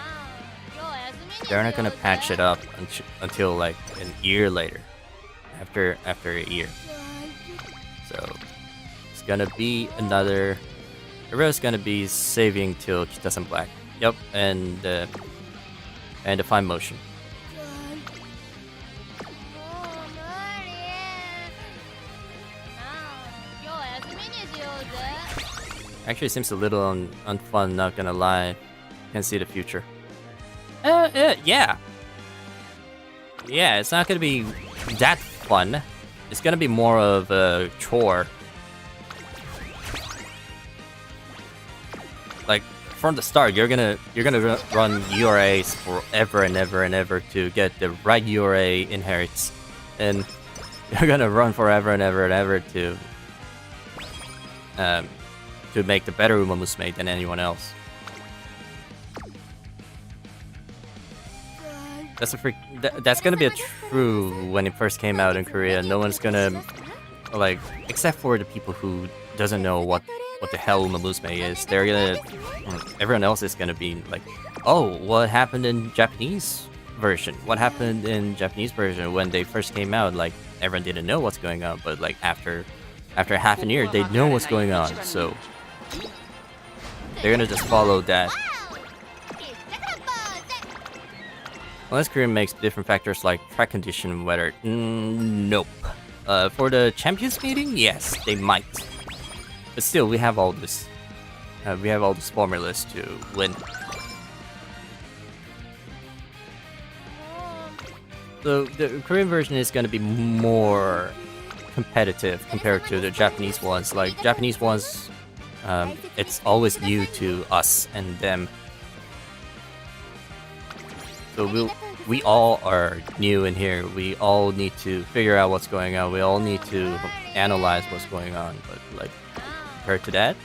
Speaker 2: patch it up until like an year later, after a year. So it's gonna be another. Everyone's gonna be saving till Kitasan Black. Yep, and the fine motion. Actually seems a little unfun, not gonna lie. Can see the future. Yeah. Yeah, it's not gonna be that fun. It's gonna be more of a chore. Like from the start, you're gonna run URAs forever and ever and ever to get the right URA inherits, and you're gonna run forever and ever and ever to make the better Umamusume than anyone else. That's gonna be a true when it first came out in Korea. No one's gonna, like, except for the people who doesn't know what the hell Umamusume is. They're gonna, everyone else is gonna be like, oh, what happened in Japanese version? What happened in Japanese version when they first came out? Like, everyone didn't know what's going on, but like after half a year, they know what's going on. So they're gonna just follow that. Unless Korea makes different factors like track condition, weather. Nope. For the champions meeting, yes, they might. But still, we have all this. We have all these formulas to win. So the Korean version is going to be more competitive compared to the Japanese ones. Like Japanese ones, it's always new to us and them. So we all are new in here. We all need to figure out what's going on. We all need to analyze what's going on. But like compared to that,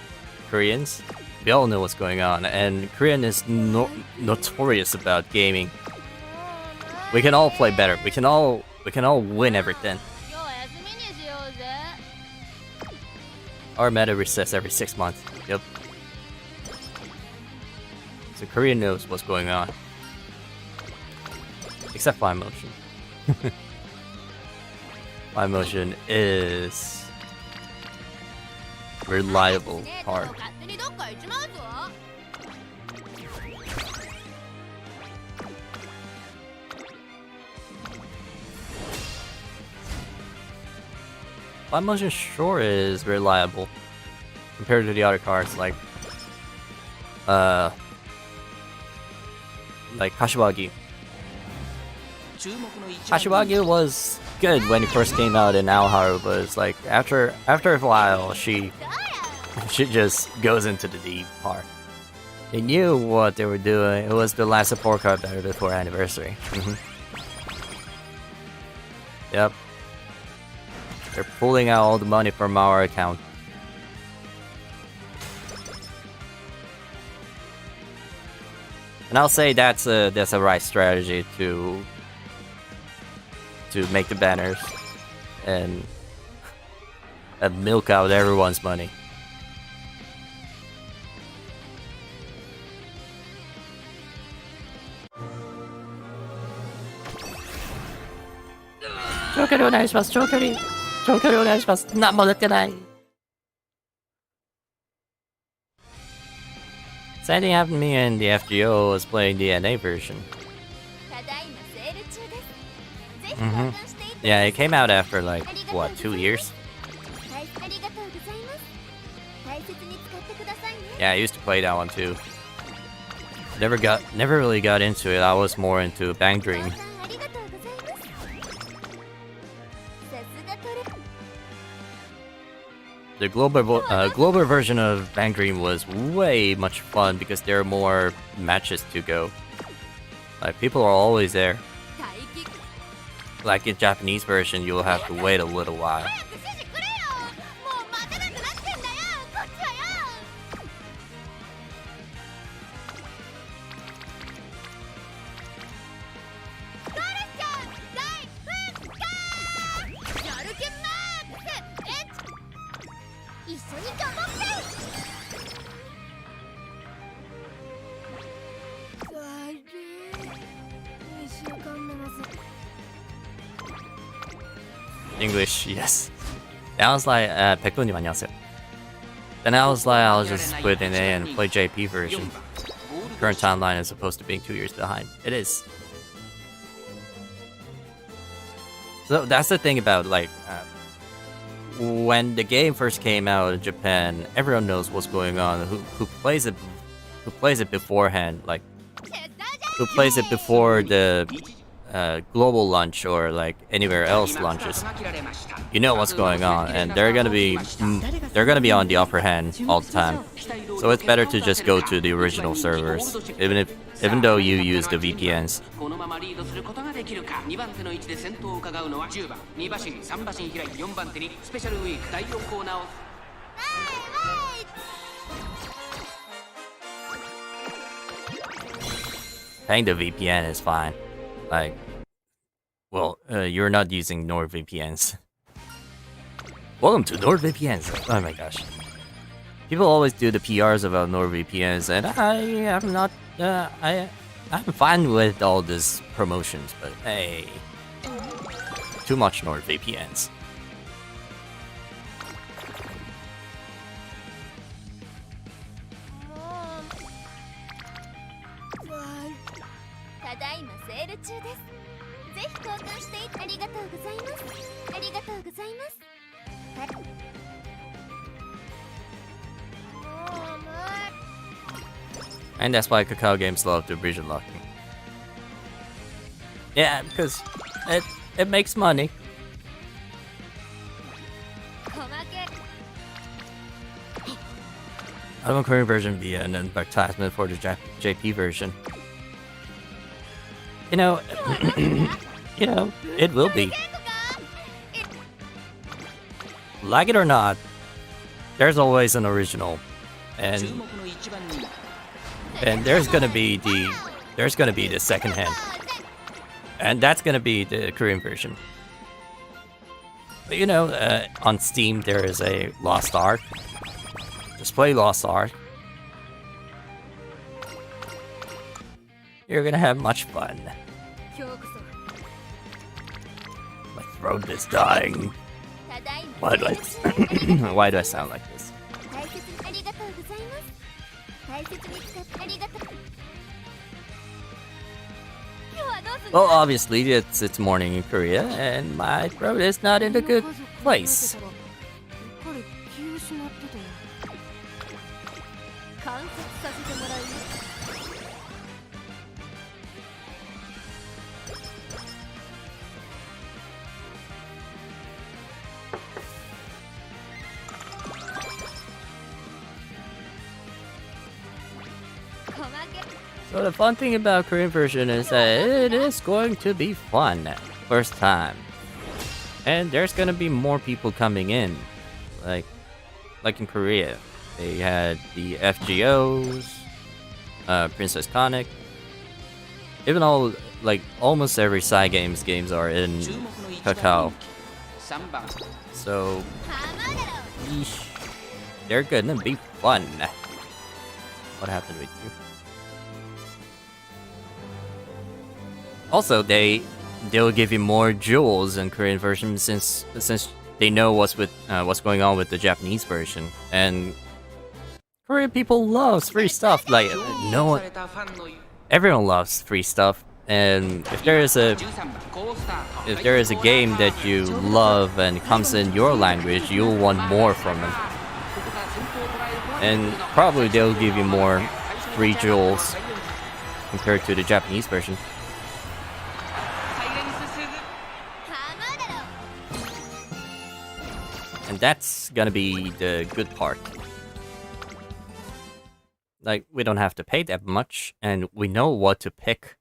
Speaker 2: Koreans, we all know what's going on. And Korean is notorious about gaming. We can all play better. We can all win everything. Our meta resets every 6 months. Yep. So Korea knows what's going on. Except Fly Motion. Fly Motion is reliable hard. Fly Motion sure is reliable compared to the other cards like Kashiwagi. Kashiwagi was good when it first came out in Naoharu, but it's like after a while she just goes into the deep part. They knew what they were doing. It was the last support card better before anniversary. Yep. They're pulling out all the money from our account. And I'll say that's a right strategy to make the banners and milk out everyone's money. Same thing happened to me in the FGO. Was playing the NA version. Yeah, it came out after like what, 2 years? Yeah, I used to play that one too. Never really got into it. I was more into Bang Dream. The global version of Bang Dream was way much fun because there are more matches to go. Like people are always there. Like in Japanese version, you'll have to wait a little while. English, yes. Then I was like, 백도님 안녕하세요. Then I was like, I'll just quit NA and play JP version. Current timeline is supposed to be 2 years behind. It is. So that's the thing about like, when the game first came out in Japan, everyone knows what's going on. Who plays it beforehand, like who plays it before the global launch or like anywhere else launches. You know what's going on, and they're gonna be on the upper hand all the time. So it's better to just go to the original servers, even though you use the VPNs.
Speaker 3: このままリードすることができるか。2番手の位置で先頭を伺うのは10番2馬身3馬身開い4番手にスペシャルウィーク第4コーナーを
Speaker 2: Paying the VPN is fine. Like, well, you're not using NordVPNs. Welcome to NordVPNs. Oh my gosh. People always do the PRs about NordVPNs, and I'm not. I'm fine with all these promotions, but hey, too much NordVPNs.
Speaker 1: ただいまセール中です。ぜひ交換してありがとうございます。ありがとうございます。
Speaker 2: And that's why Kakao Games love the region locking. Yeah, because it makes money. I don't Korean version be an advertisement for the JP version. You know, it will be. Like it or not, there's always an original, and there's gonna be the second hand, and that's gonna be the Korean version. But you know, on Steam there is a Lost Ark. Just play Lost Ark. You're gonna have much fun. My throat is dying. Why do I sound like this? Well, obviously it's morning in Korea, and my throat is not in a good place. So the fun thing about Korean version is that it is going to be fun first time, and there's gonna be more people coming in, like in Korea. They had the FGOs, Princess Conic, even all like almost every side games are in Kakao. So yeesh, they're gonna be fun. What happened with you? Also, they'll give you more jewels in Korean version since they know what's going on with the Japanese version, and Korean people love free stuff. Like everyone loves free stuff, and if there is a game that you love and comes in your language, you'll want more from them, and probably they'll give you more free jewels compared to the Japanese version. And that's gonna be the good part. Like, we don't have to pay that much, and we know what to pick.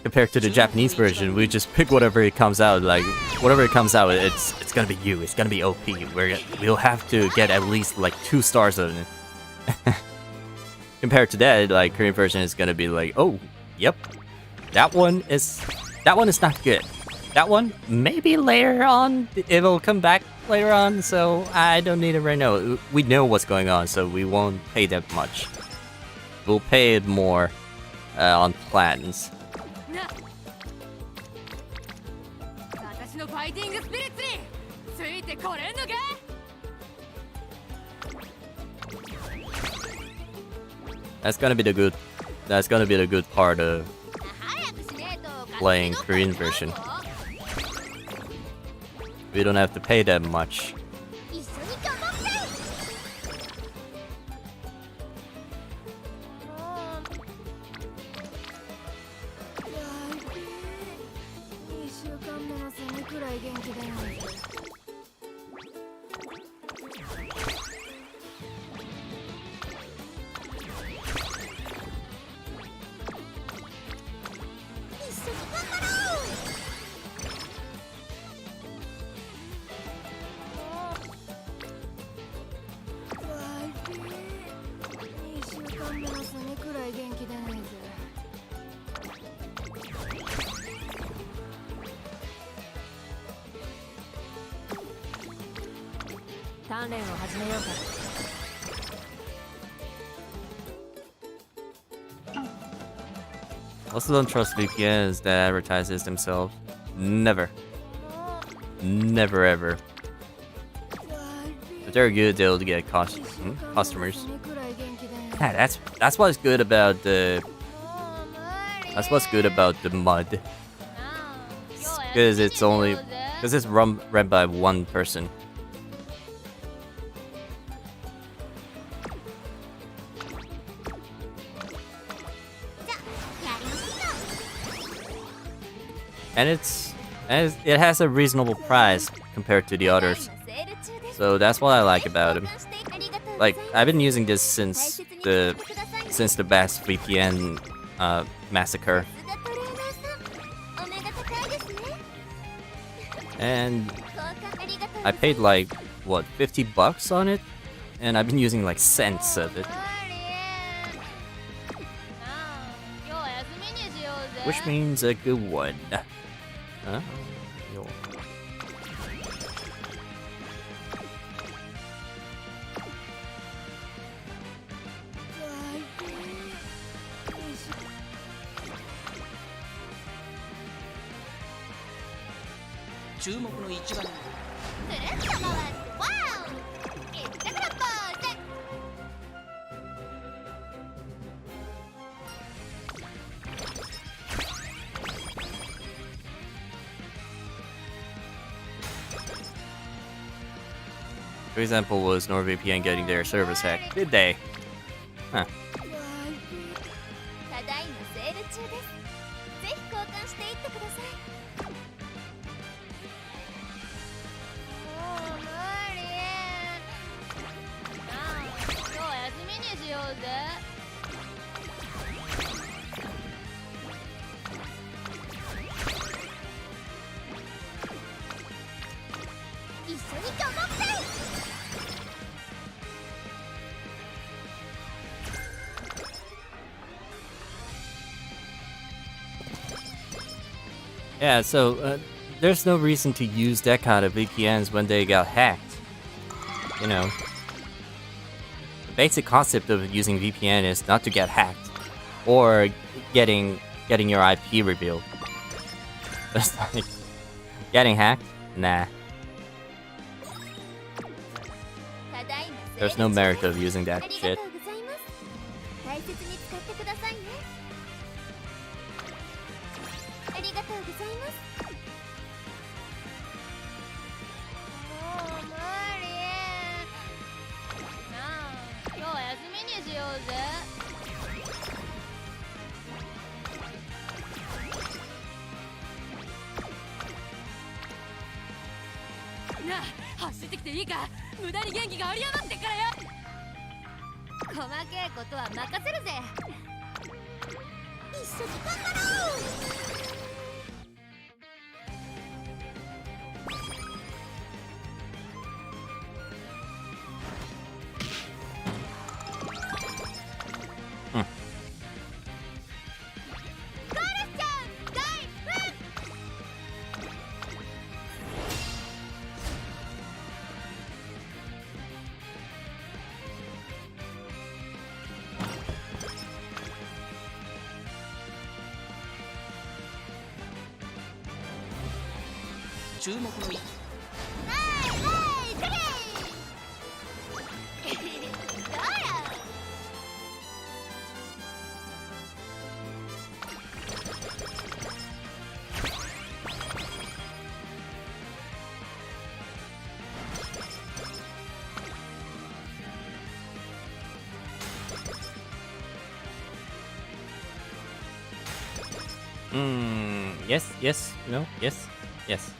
Speaker 2: Compared to the Japanese version, we just pick whatever it comes out. Like, whatever it comes out, it's gonna be you. It's gonna be OP. We'll have to get at least like 2 stars on it. Compared to that, like Korean version is gonna be like, oh, yep, that one is not good. That one, maybe later on, it will come back later on, so I don't need it right now. We know what's going on, so we won't pay that much. We'll pay it more on plans. That's gonna be the good part of playing Korean version. We don't have to pay that much.
Speaker 1: 一緒に頑張って。2週間目のセミくらい元気だよ。鍛錬を始めようか。
Speaker 2: Also don't trust VPNs that advertises themselves. Never. Never ever. If they're good, they'll get customers. Yeah, that's what's good about the. That's what's good about the mud. Because it's run by one person. And it has a reasonable price compared to the others. So that's what I like about him. Like, I've been using this since the Bass VPN massacre. And I paid like, what, $50 on it? And I've been using like cents of it. Which means a good one. Huh? Yo. For example, was NordVPN getting their service hacked? Did they? Huh. Yeah, so there's no reason to use that kind of VPNs when they got hacked. You know, the basic concept of using VPN is not to get hacked or getting your IP revealed. It's like getting hacked? Nah. There's no merit of using that shit. Yes, yes, no, yes, yes.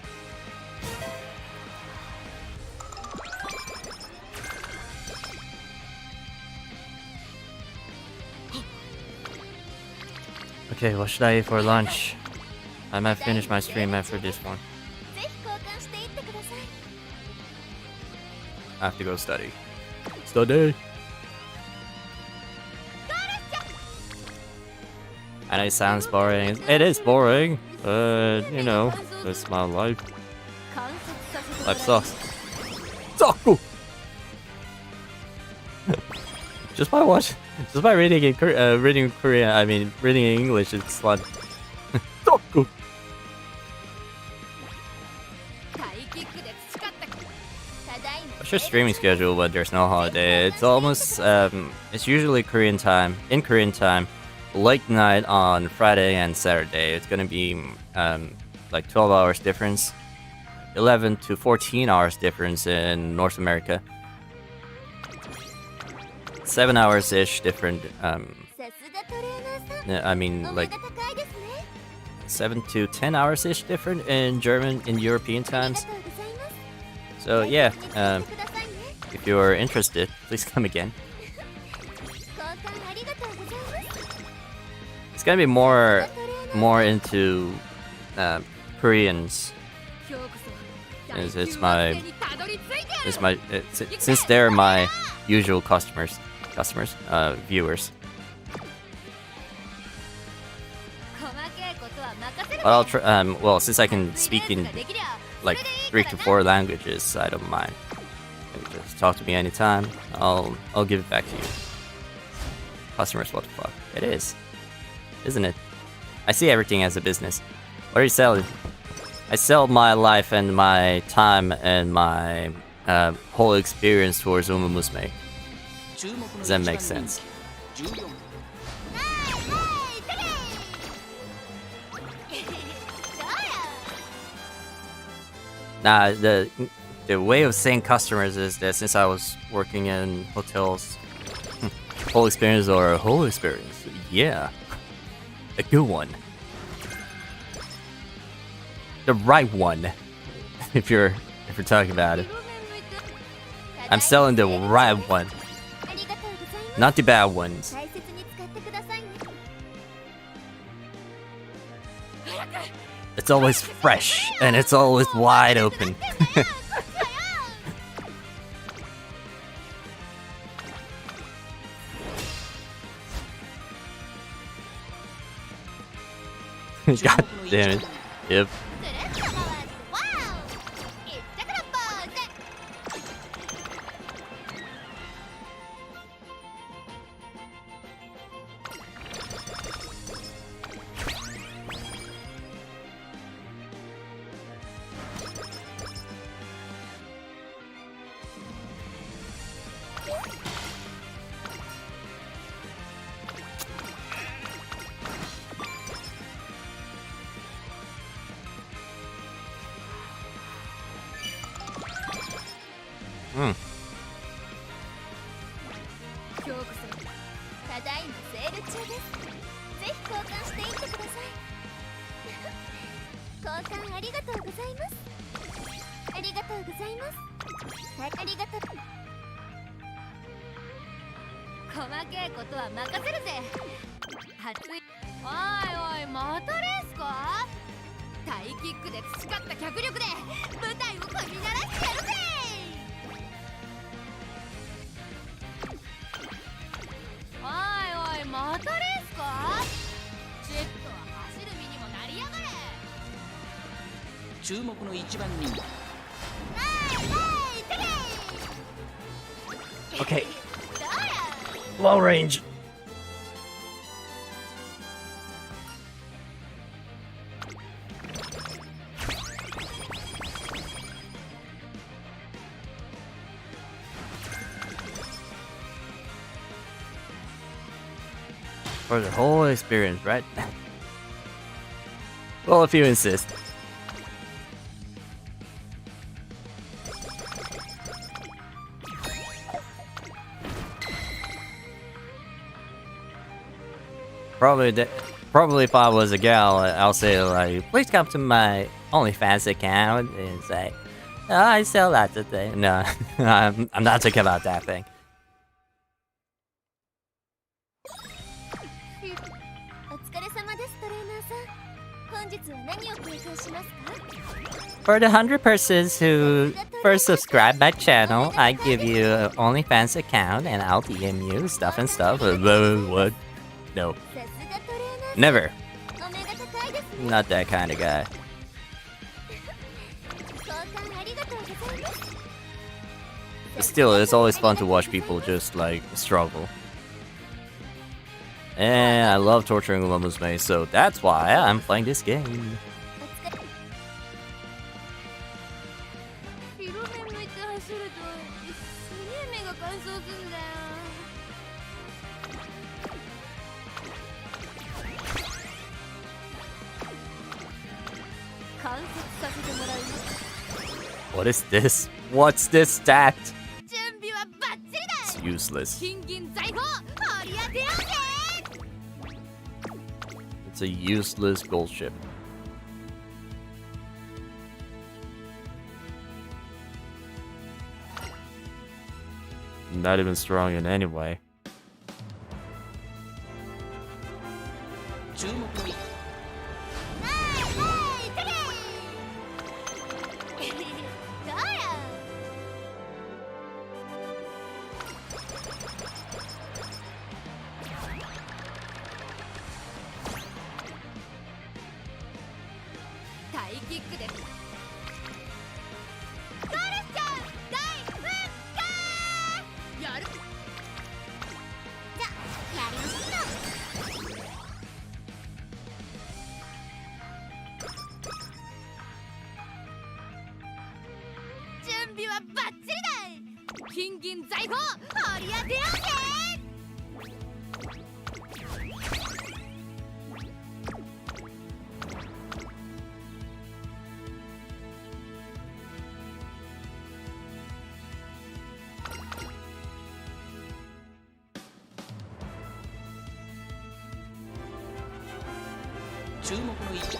Speaker 2: Okay, what should I eat for lunch? I might finish my stream after this one.
Speaker 1: ぜひ交換していってください
Speaker 2: I have to go study. Study! I know it sounds boring. It is boring, but you know, it's my life.
Speaker 1: 観察させて
Speaker 2: Life sucks. Sucku! just by reading reading Korean, I mean reading in English, it's fun. Sucku!
Speaker 1: タイキックで培ったただいま
Speaker 2: What's your streaming schedule when there's no holiday? It's almost it's usually Korean time, late night on Friday and Saturday. It's gonna be like 12 hours difference, 11 to 14 hours difference in North America, 7 hours ish different.
Speaker 1: さすがトレーナーさん
Speaker 2: I mean
Speaker 1: お目
Speaker 2: like
Speaker 1: が高いですね
Speaker 2: 7 to 10 hours ish different in European
Speaker 1: ありが
Speaker 2: times.
Speaker 1: とうございます
Speaker 2: So yeah,
Speaker 1: お願いしてくださいね
Speaker 2: if you're interested, please come again.
Speaker 1: 交換ありがとうございます
Speaker 2: It's gonna be more into Koreans.
Speaker 1: 今日こそ
Speaker 2: It's
Speaker 1: 大
Speaker 2: my
Speaker 1: 級惑星にたどり着いてやる
Speaker 2: since they're my usual customers, viewers.
Speaker 1: 細けいことは任せる
Speaker 2: But I'll try. Well, since I can speak in
Speaker 1: できりゃ
Speaker 2: like
Speaker 1: それでいい
Speaker 2: 3 to
Speaker 1: からな
Speaker 2: 4 languages, I don't mind. You can just talk to me anytime. I'll give it back to you. Customers, what the fuck? It is, isn't it? I see everything as a business. What are you selling? I sell my life and my time and my whole experience towards Umamusume.
Speaker 3: 注目の
Speaker 2: Does that make
Speaker 3: 一番人
Speaker 2: sense?
Speaker 3: 気14
Speaker 2: Nah, the way of saying customers is that since I was working in hotels, whole experience or a whole experience, yeah, a good one, the right one. if you're talking about it, I'm selling the right one,
Speaker 1: ありがとうございます
Speaker 2: not the bad ones.
Speaker 1: 大切に使ってくださいね
Speaker 2: It's always fresh and it's always wide open. God damn it. Yep.
Speaker 1: くるっと回ってワオいったからポーズ 今日こそただいまセール中ですぜひ交換していってください交換ありがとうございますありがとうございますはいありがとう細けいことは任せるぜ熱いおいおいまたレースかタイキックで培った脚力で舞台を組み鳴らしてやるぜおいおいまたレースかジェットは走る身にもなりやがれ
Speaker 3: 注目の一番人気
Speaker 2: Okay,
Speaker 1: どうや
Speaker 2: low range. For the whole experience, right? Well, if you insist. Probably if I was a gal, I'll say like, please come to my OnlyFans account and say, oh, I sell that today. No, I'm not talking about that thing.
Speaker 1: お疲れ様ですトレーナーさん本日は何を提供しますか
Speaker 2: For the 100 persons who first subscribe my channel, I give you an OnlyFans account and I'll DM you stuff and stuff. What? No.
Speaker 1: さすがトレーナーさん
Speaker 2: Never.
Speaker 1: お目が高いですね
Speaker 2: Not that kind of guy.
Speaker 1: 交換ありがとうございます
Speaker 2: But still, it's always fun to watch people just like struggle. And I love torturing Umamusume, so that's why I'm playing this game.
Speaker 1: お疲れ広め向いて走るとすげえ目が乾燥すんだよ観察させてもらうよ
Speaker 2: What is this? What's this stat?
Speaker 1: 準備はバッチリだ
Speaker 2: It's useless.
Speaker 1: 金銀財宝掘り当てようぜ
Speaker 2: It's a useless gold ship. Not even strong in any way.
Speaker 3: 注目に
Speaker 1: タイキックでゴールしちゃう大噴火やるじゃやりましょう準備はバッチリだ金銀財宝掘り当てようぜ
Speaker 3: 注目の位置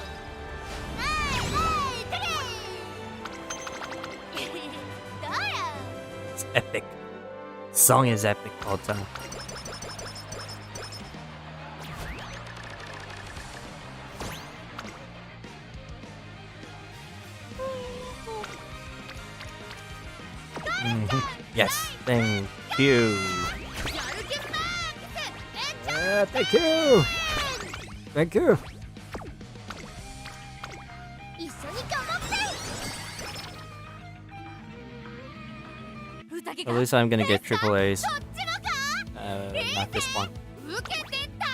Speaker 2: It's epic. Song is epic all the time. Yes, thank you. Thank you. Thank you.
Speaker 1: 一緒に頑張って宴
Speaker 2: At least I'm gonna get triple A's.
Speaker 1: そっちもか
Speaker 2: Not this one.
Speaker 1: 受けてた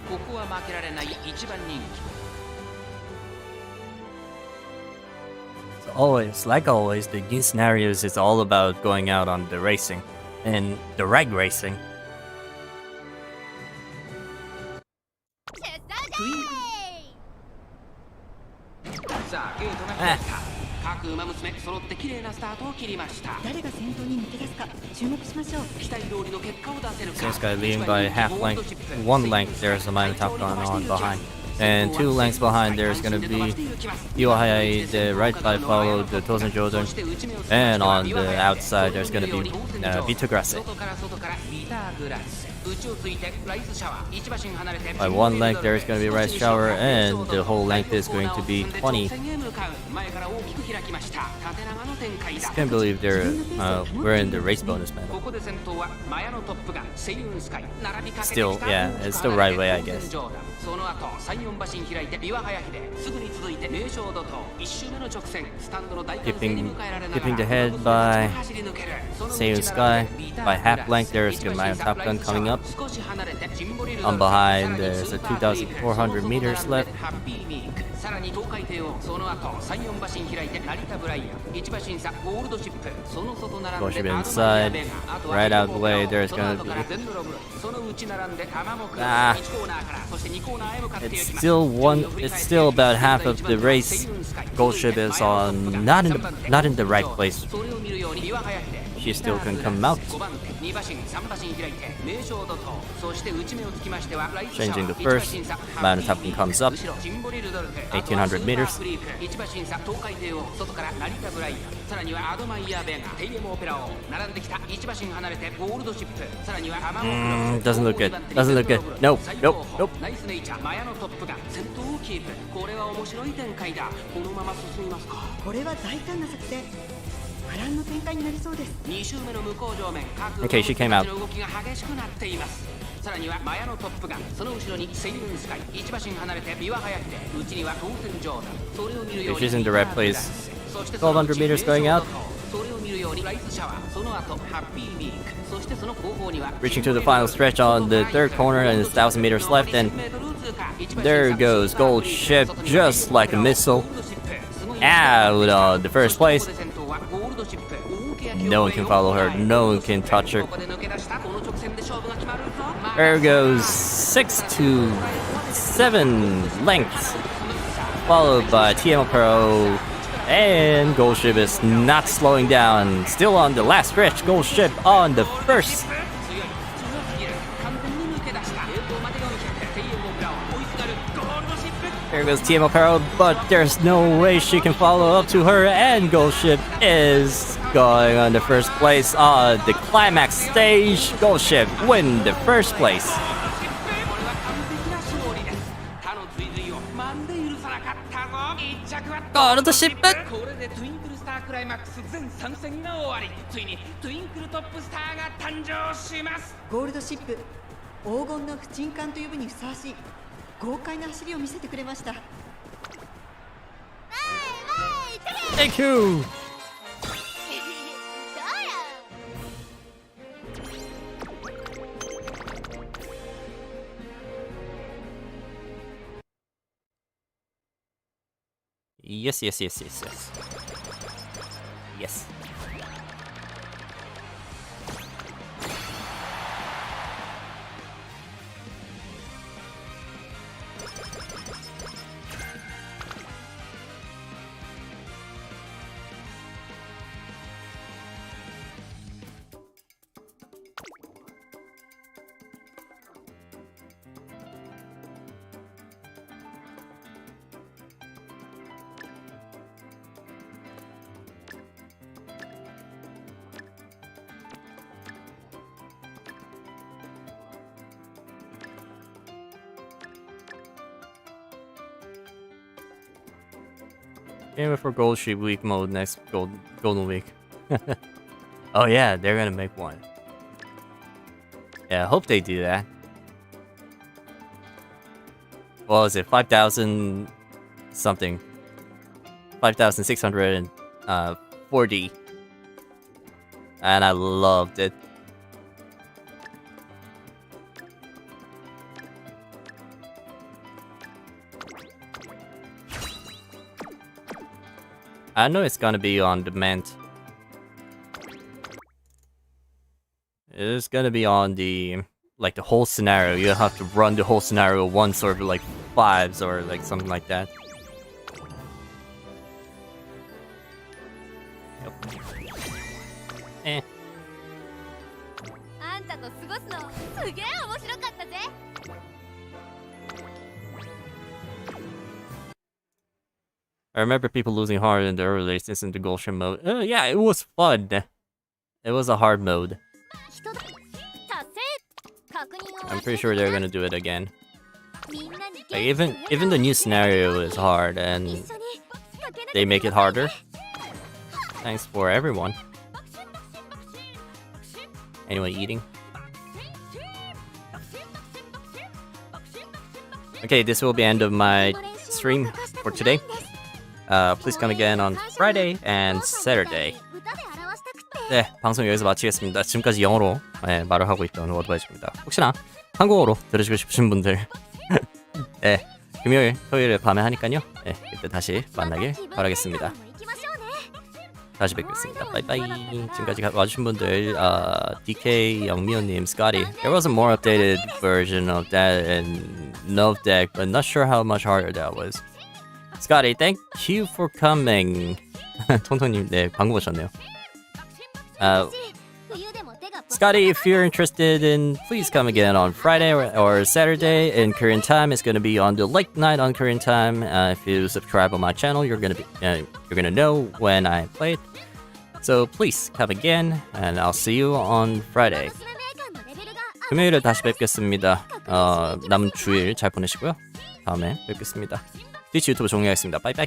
Speaker 3: ここは負けられない一番人気
Speaker 2: Always, like always, the new scenarios is all about going out on the racing and the rag racing.
Speaker 3: さあゲートが開いた各馬娘揃って綺麗なスタートを切りました
Speaker 5: 誰が先頭に抜け出すか注目しましょう。
Speaker 3: 期待通りの結果を出せるか
Speaker 2: This guy leading by half length, 1 length. There's a minor top gun on behind, and 2 lengths behind. There's gonna be Iwahaya, the right by follow the Tozen Jordan, and on the outside there's gonna be Vita Grasse.
Speaker 3: 外から外からビターグラス内をついてライスシャワー1馬身離れて
Speaker 2: By 1 length there's gonna be Rice Shower, and the whole length is going to be 20.
Speaker 3: 前から大きく開きました縦長の展開だ
Speaker 2: Can't believe we're in the race bonus
Speaker 3: こ
Speaker 2: medal.
Speaker 3: こで先頭はマヤのトップガンセイウンスカイ並びかけてき
Speaker 2: Still,
Speaker 3: た
Speaker 2: yeah, it's the right way, I guess.
Speaker 3: そその後山陽馬身開いて岩早秀すぐに続いて名将怒涛1周目の直線スタンドの大歓声に迎えられながら
Speaker 2: Keeping the head by
Speaker 3: 走り抜けるその
Speaker 2: Seiyun
Speaker 3: 内側
Speaker 2: Sky
Speaker 3: でビーター
Speaker 2: by half length. There's the Mayo Top Gun coming up.
Speaker 3: 少し離れてジンボリルド
Speaker 2: On
Speaker 3: ル
Speaker 2: behind,
Speaker 3: さらに
Speaker 2: there's
Speaker 3: ス
Speaker 2: a
Speaker 3: ーパーフリーク
Speaker 2: 2,400 meters
Speaker 3: その外
Speaker 2: left.
Speaker 3: ハッピーミークさらに東海帝王その後山陽馬身開いて成田ブライアン一馬審査ゴールドシップその外並ん
Speaker 2: Gosh,
Speaker 3: で
Speaker 2: you've
Speaker 3: ア
Speaker 2: been
Speaker 3: ドマイヤ
Speaker 2: inside.
Speaker 3: ベガあとは
Speaker 2: Right out of the way,
Speaker 3: その
Speaker 2: there's gonna
Speaker 3: 後から
Speaker 2: be.
Speaker 3: ゼンドロブロその内並んでアマモクロス
Speaker 2: Ah.
Speaker 3: 1コーナーからそして2コーナーへ向かっていき
Speaker 2: It's
Speaker 3: ます
Speaker 2: still about half of the race. Gold Ship is on not in the right place.
Speaker 3: それを見るように岩早秀
Speaker 2: She still can come out.
Speaker 3: 5番手2馬身3馬身開いて名将怒涛そして内目をつきましてはライトシャワ
Speaker 2: Changing
Speaker 3: ー
Speaker 2: the first. Mayo Top Gun comes up.
Speaker 3: 後ろジンボリルドルフ
Speaker 2: 1800 meters.
Speaker 3: 1馬審査東海帝王外から成田ブライアンさらにはアドマイヤーベガテイエムオペラ王並んできた1馬身離れてゴールドシップさらにはアマモクロス
Speaker 2: Doesn't look good. Doesn't look good. Nope. Nope. Nope.
Speaker 3: ナイスネイチャーマヤのトップが先頭をキープこれは面白い展開だこのまま進みますか
Speaker 5: これは大胆な作戦。波乱の展開になりそうです。
Speaker 3: 2周目の向こう上面各
Speaker 2: Okay, she came out.
Speaker 3: の動きが激しくなっていますさらにはマヤのトップがその後ろにセイユンスカイ1馬身離れてビワハヤ秀内には当選ジョーダンそれを見るように
Speaker 2: She's in the right place.
Speaker 3: そしてその
Speaker 2: 1200 meters going out.
Speaker 3: それを見るようにライスシャワーその後ハッピービークそしてその後方には
Speaker 2: Reaching to the final stretch on the third corner and it's 1,000 meters left, and there goes Gold Ship just like a missile out of the first place. No one can follow her, no one can touch her. There goes 6 to 7 lengths, followed by TM Pro, and Gold Ship is not slowing down. Still on the last stretch, Gold Ship on the first. There goes TM Pro, but there's no way she can follow up to her, and Gold Ship is going on the first place on the climax stage. Gold Ship win the first place. Gold Ship.
Speaker 3: これでトゥインクルスタークライマックス全3戦が終わりついにトゥインクルトップスターが誕生します
Speaker 5: ゴールドシップ、黄金の不沈艦と呼ぶにふさわしい豪快な走りを見せてくれました。
Speaker 2: Thank you. Yes. Yes. Aim for Gold Sheep Week mode next Golden Week. Oh yeah, they're gonna make one. Yeah, I hope they do that. What was it? 5,000 something. 5,640. And I loved it. I know it's gonna be on demand. It's gonna be on the like the whole scenario. You have to run the whole scenario once or like 5s or like something like that. Yep. Eh.
Speaker 1: あんたと過ごすのすげえ面白かったぜ。
Speaker 2: I remember people losing heart in the early races in the Gulshan mode. Yeah, it was fun. It was a hard mode.
Speaker 1: 人だ。達成。確認を
Speaker 2: I'm pretty sure they're gonna do it again.
Speaker 1: みんなに
Speaker 2: Like, even the new scenario is hard, and
Speaker 1: 一緒に駆け抜け
Speaker 2: they make it harder. Thanks for everyone. Anyone eating? Okay, this will be end of my stream for today. Please come again on Friday and Saturday. 네, 방송 여기서 마치겠습니다. 지금까지 영어로 말을 하고 있던 워드바이즈입니다. 혹시나 한국어로 들으시고 싶으신 분들 네, 금요일, 토요일 밤에 하니까요. 네, 그때 다시 만나길 바라겠습니다. 다시 뵙겠습니다. 바이바이. 지금까지 와주신 분들 DK, 영미호님, Scotty. There was a more updated version of that and no deck, but not sure how much harder that was. Scotty, thank you for coming. 통통님, 네, 광고 보셨네요. Scotty, if you're interested in, please come again on Friday or Saturday in Korean time. It's gonna be on the late night on Korean time. If you subscribe on my channel, you're gonna know when I play it. So please come again, and I'll see you on Friday. 금요일에 다시 뵙겠습니다. 남은 주일 잘 보내시고요. 다음에 뵙겠습니다. 트위치 유튜브 종료하겠습니다. 바이바이.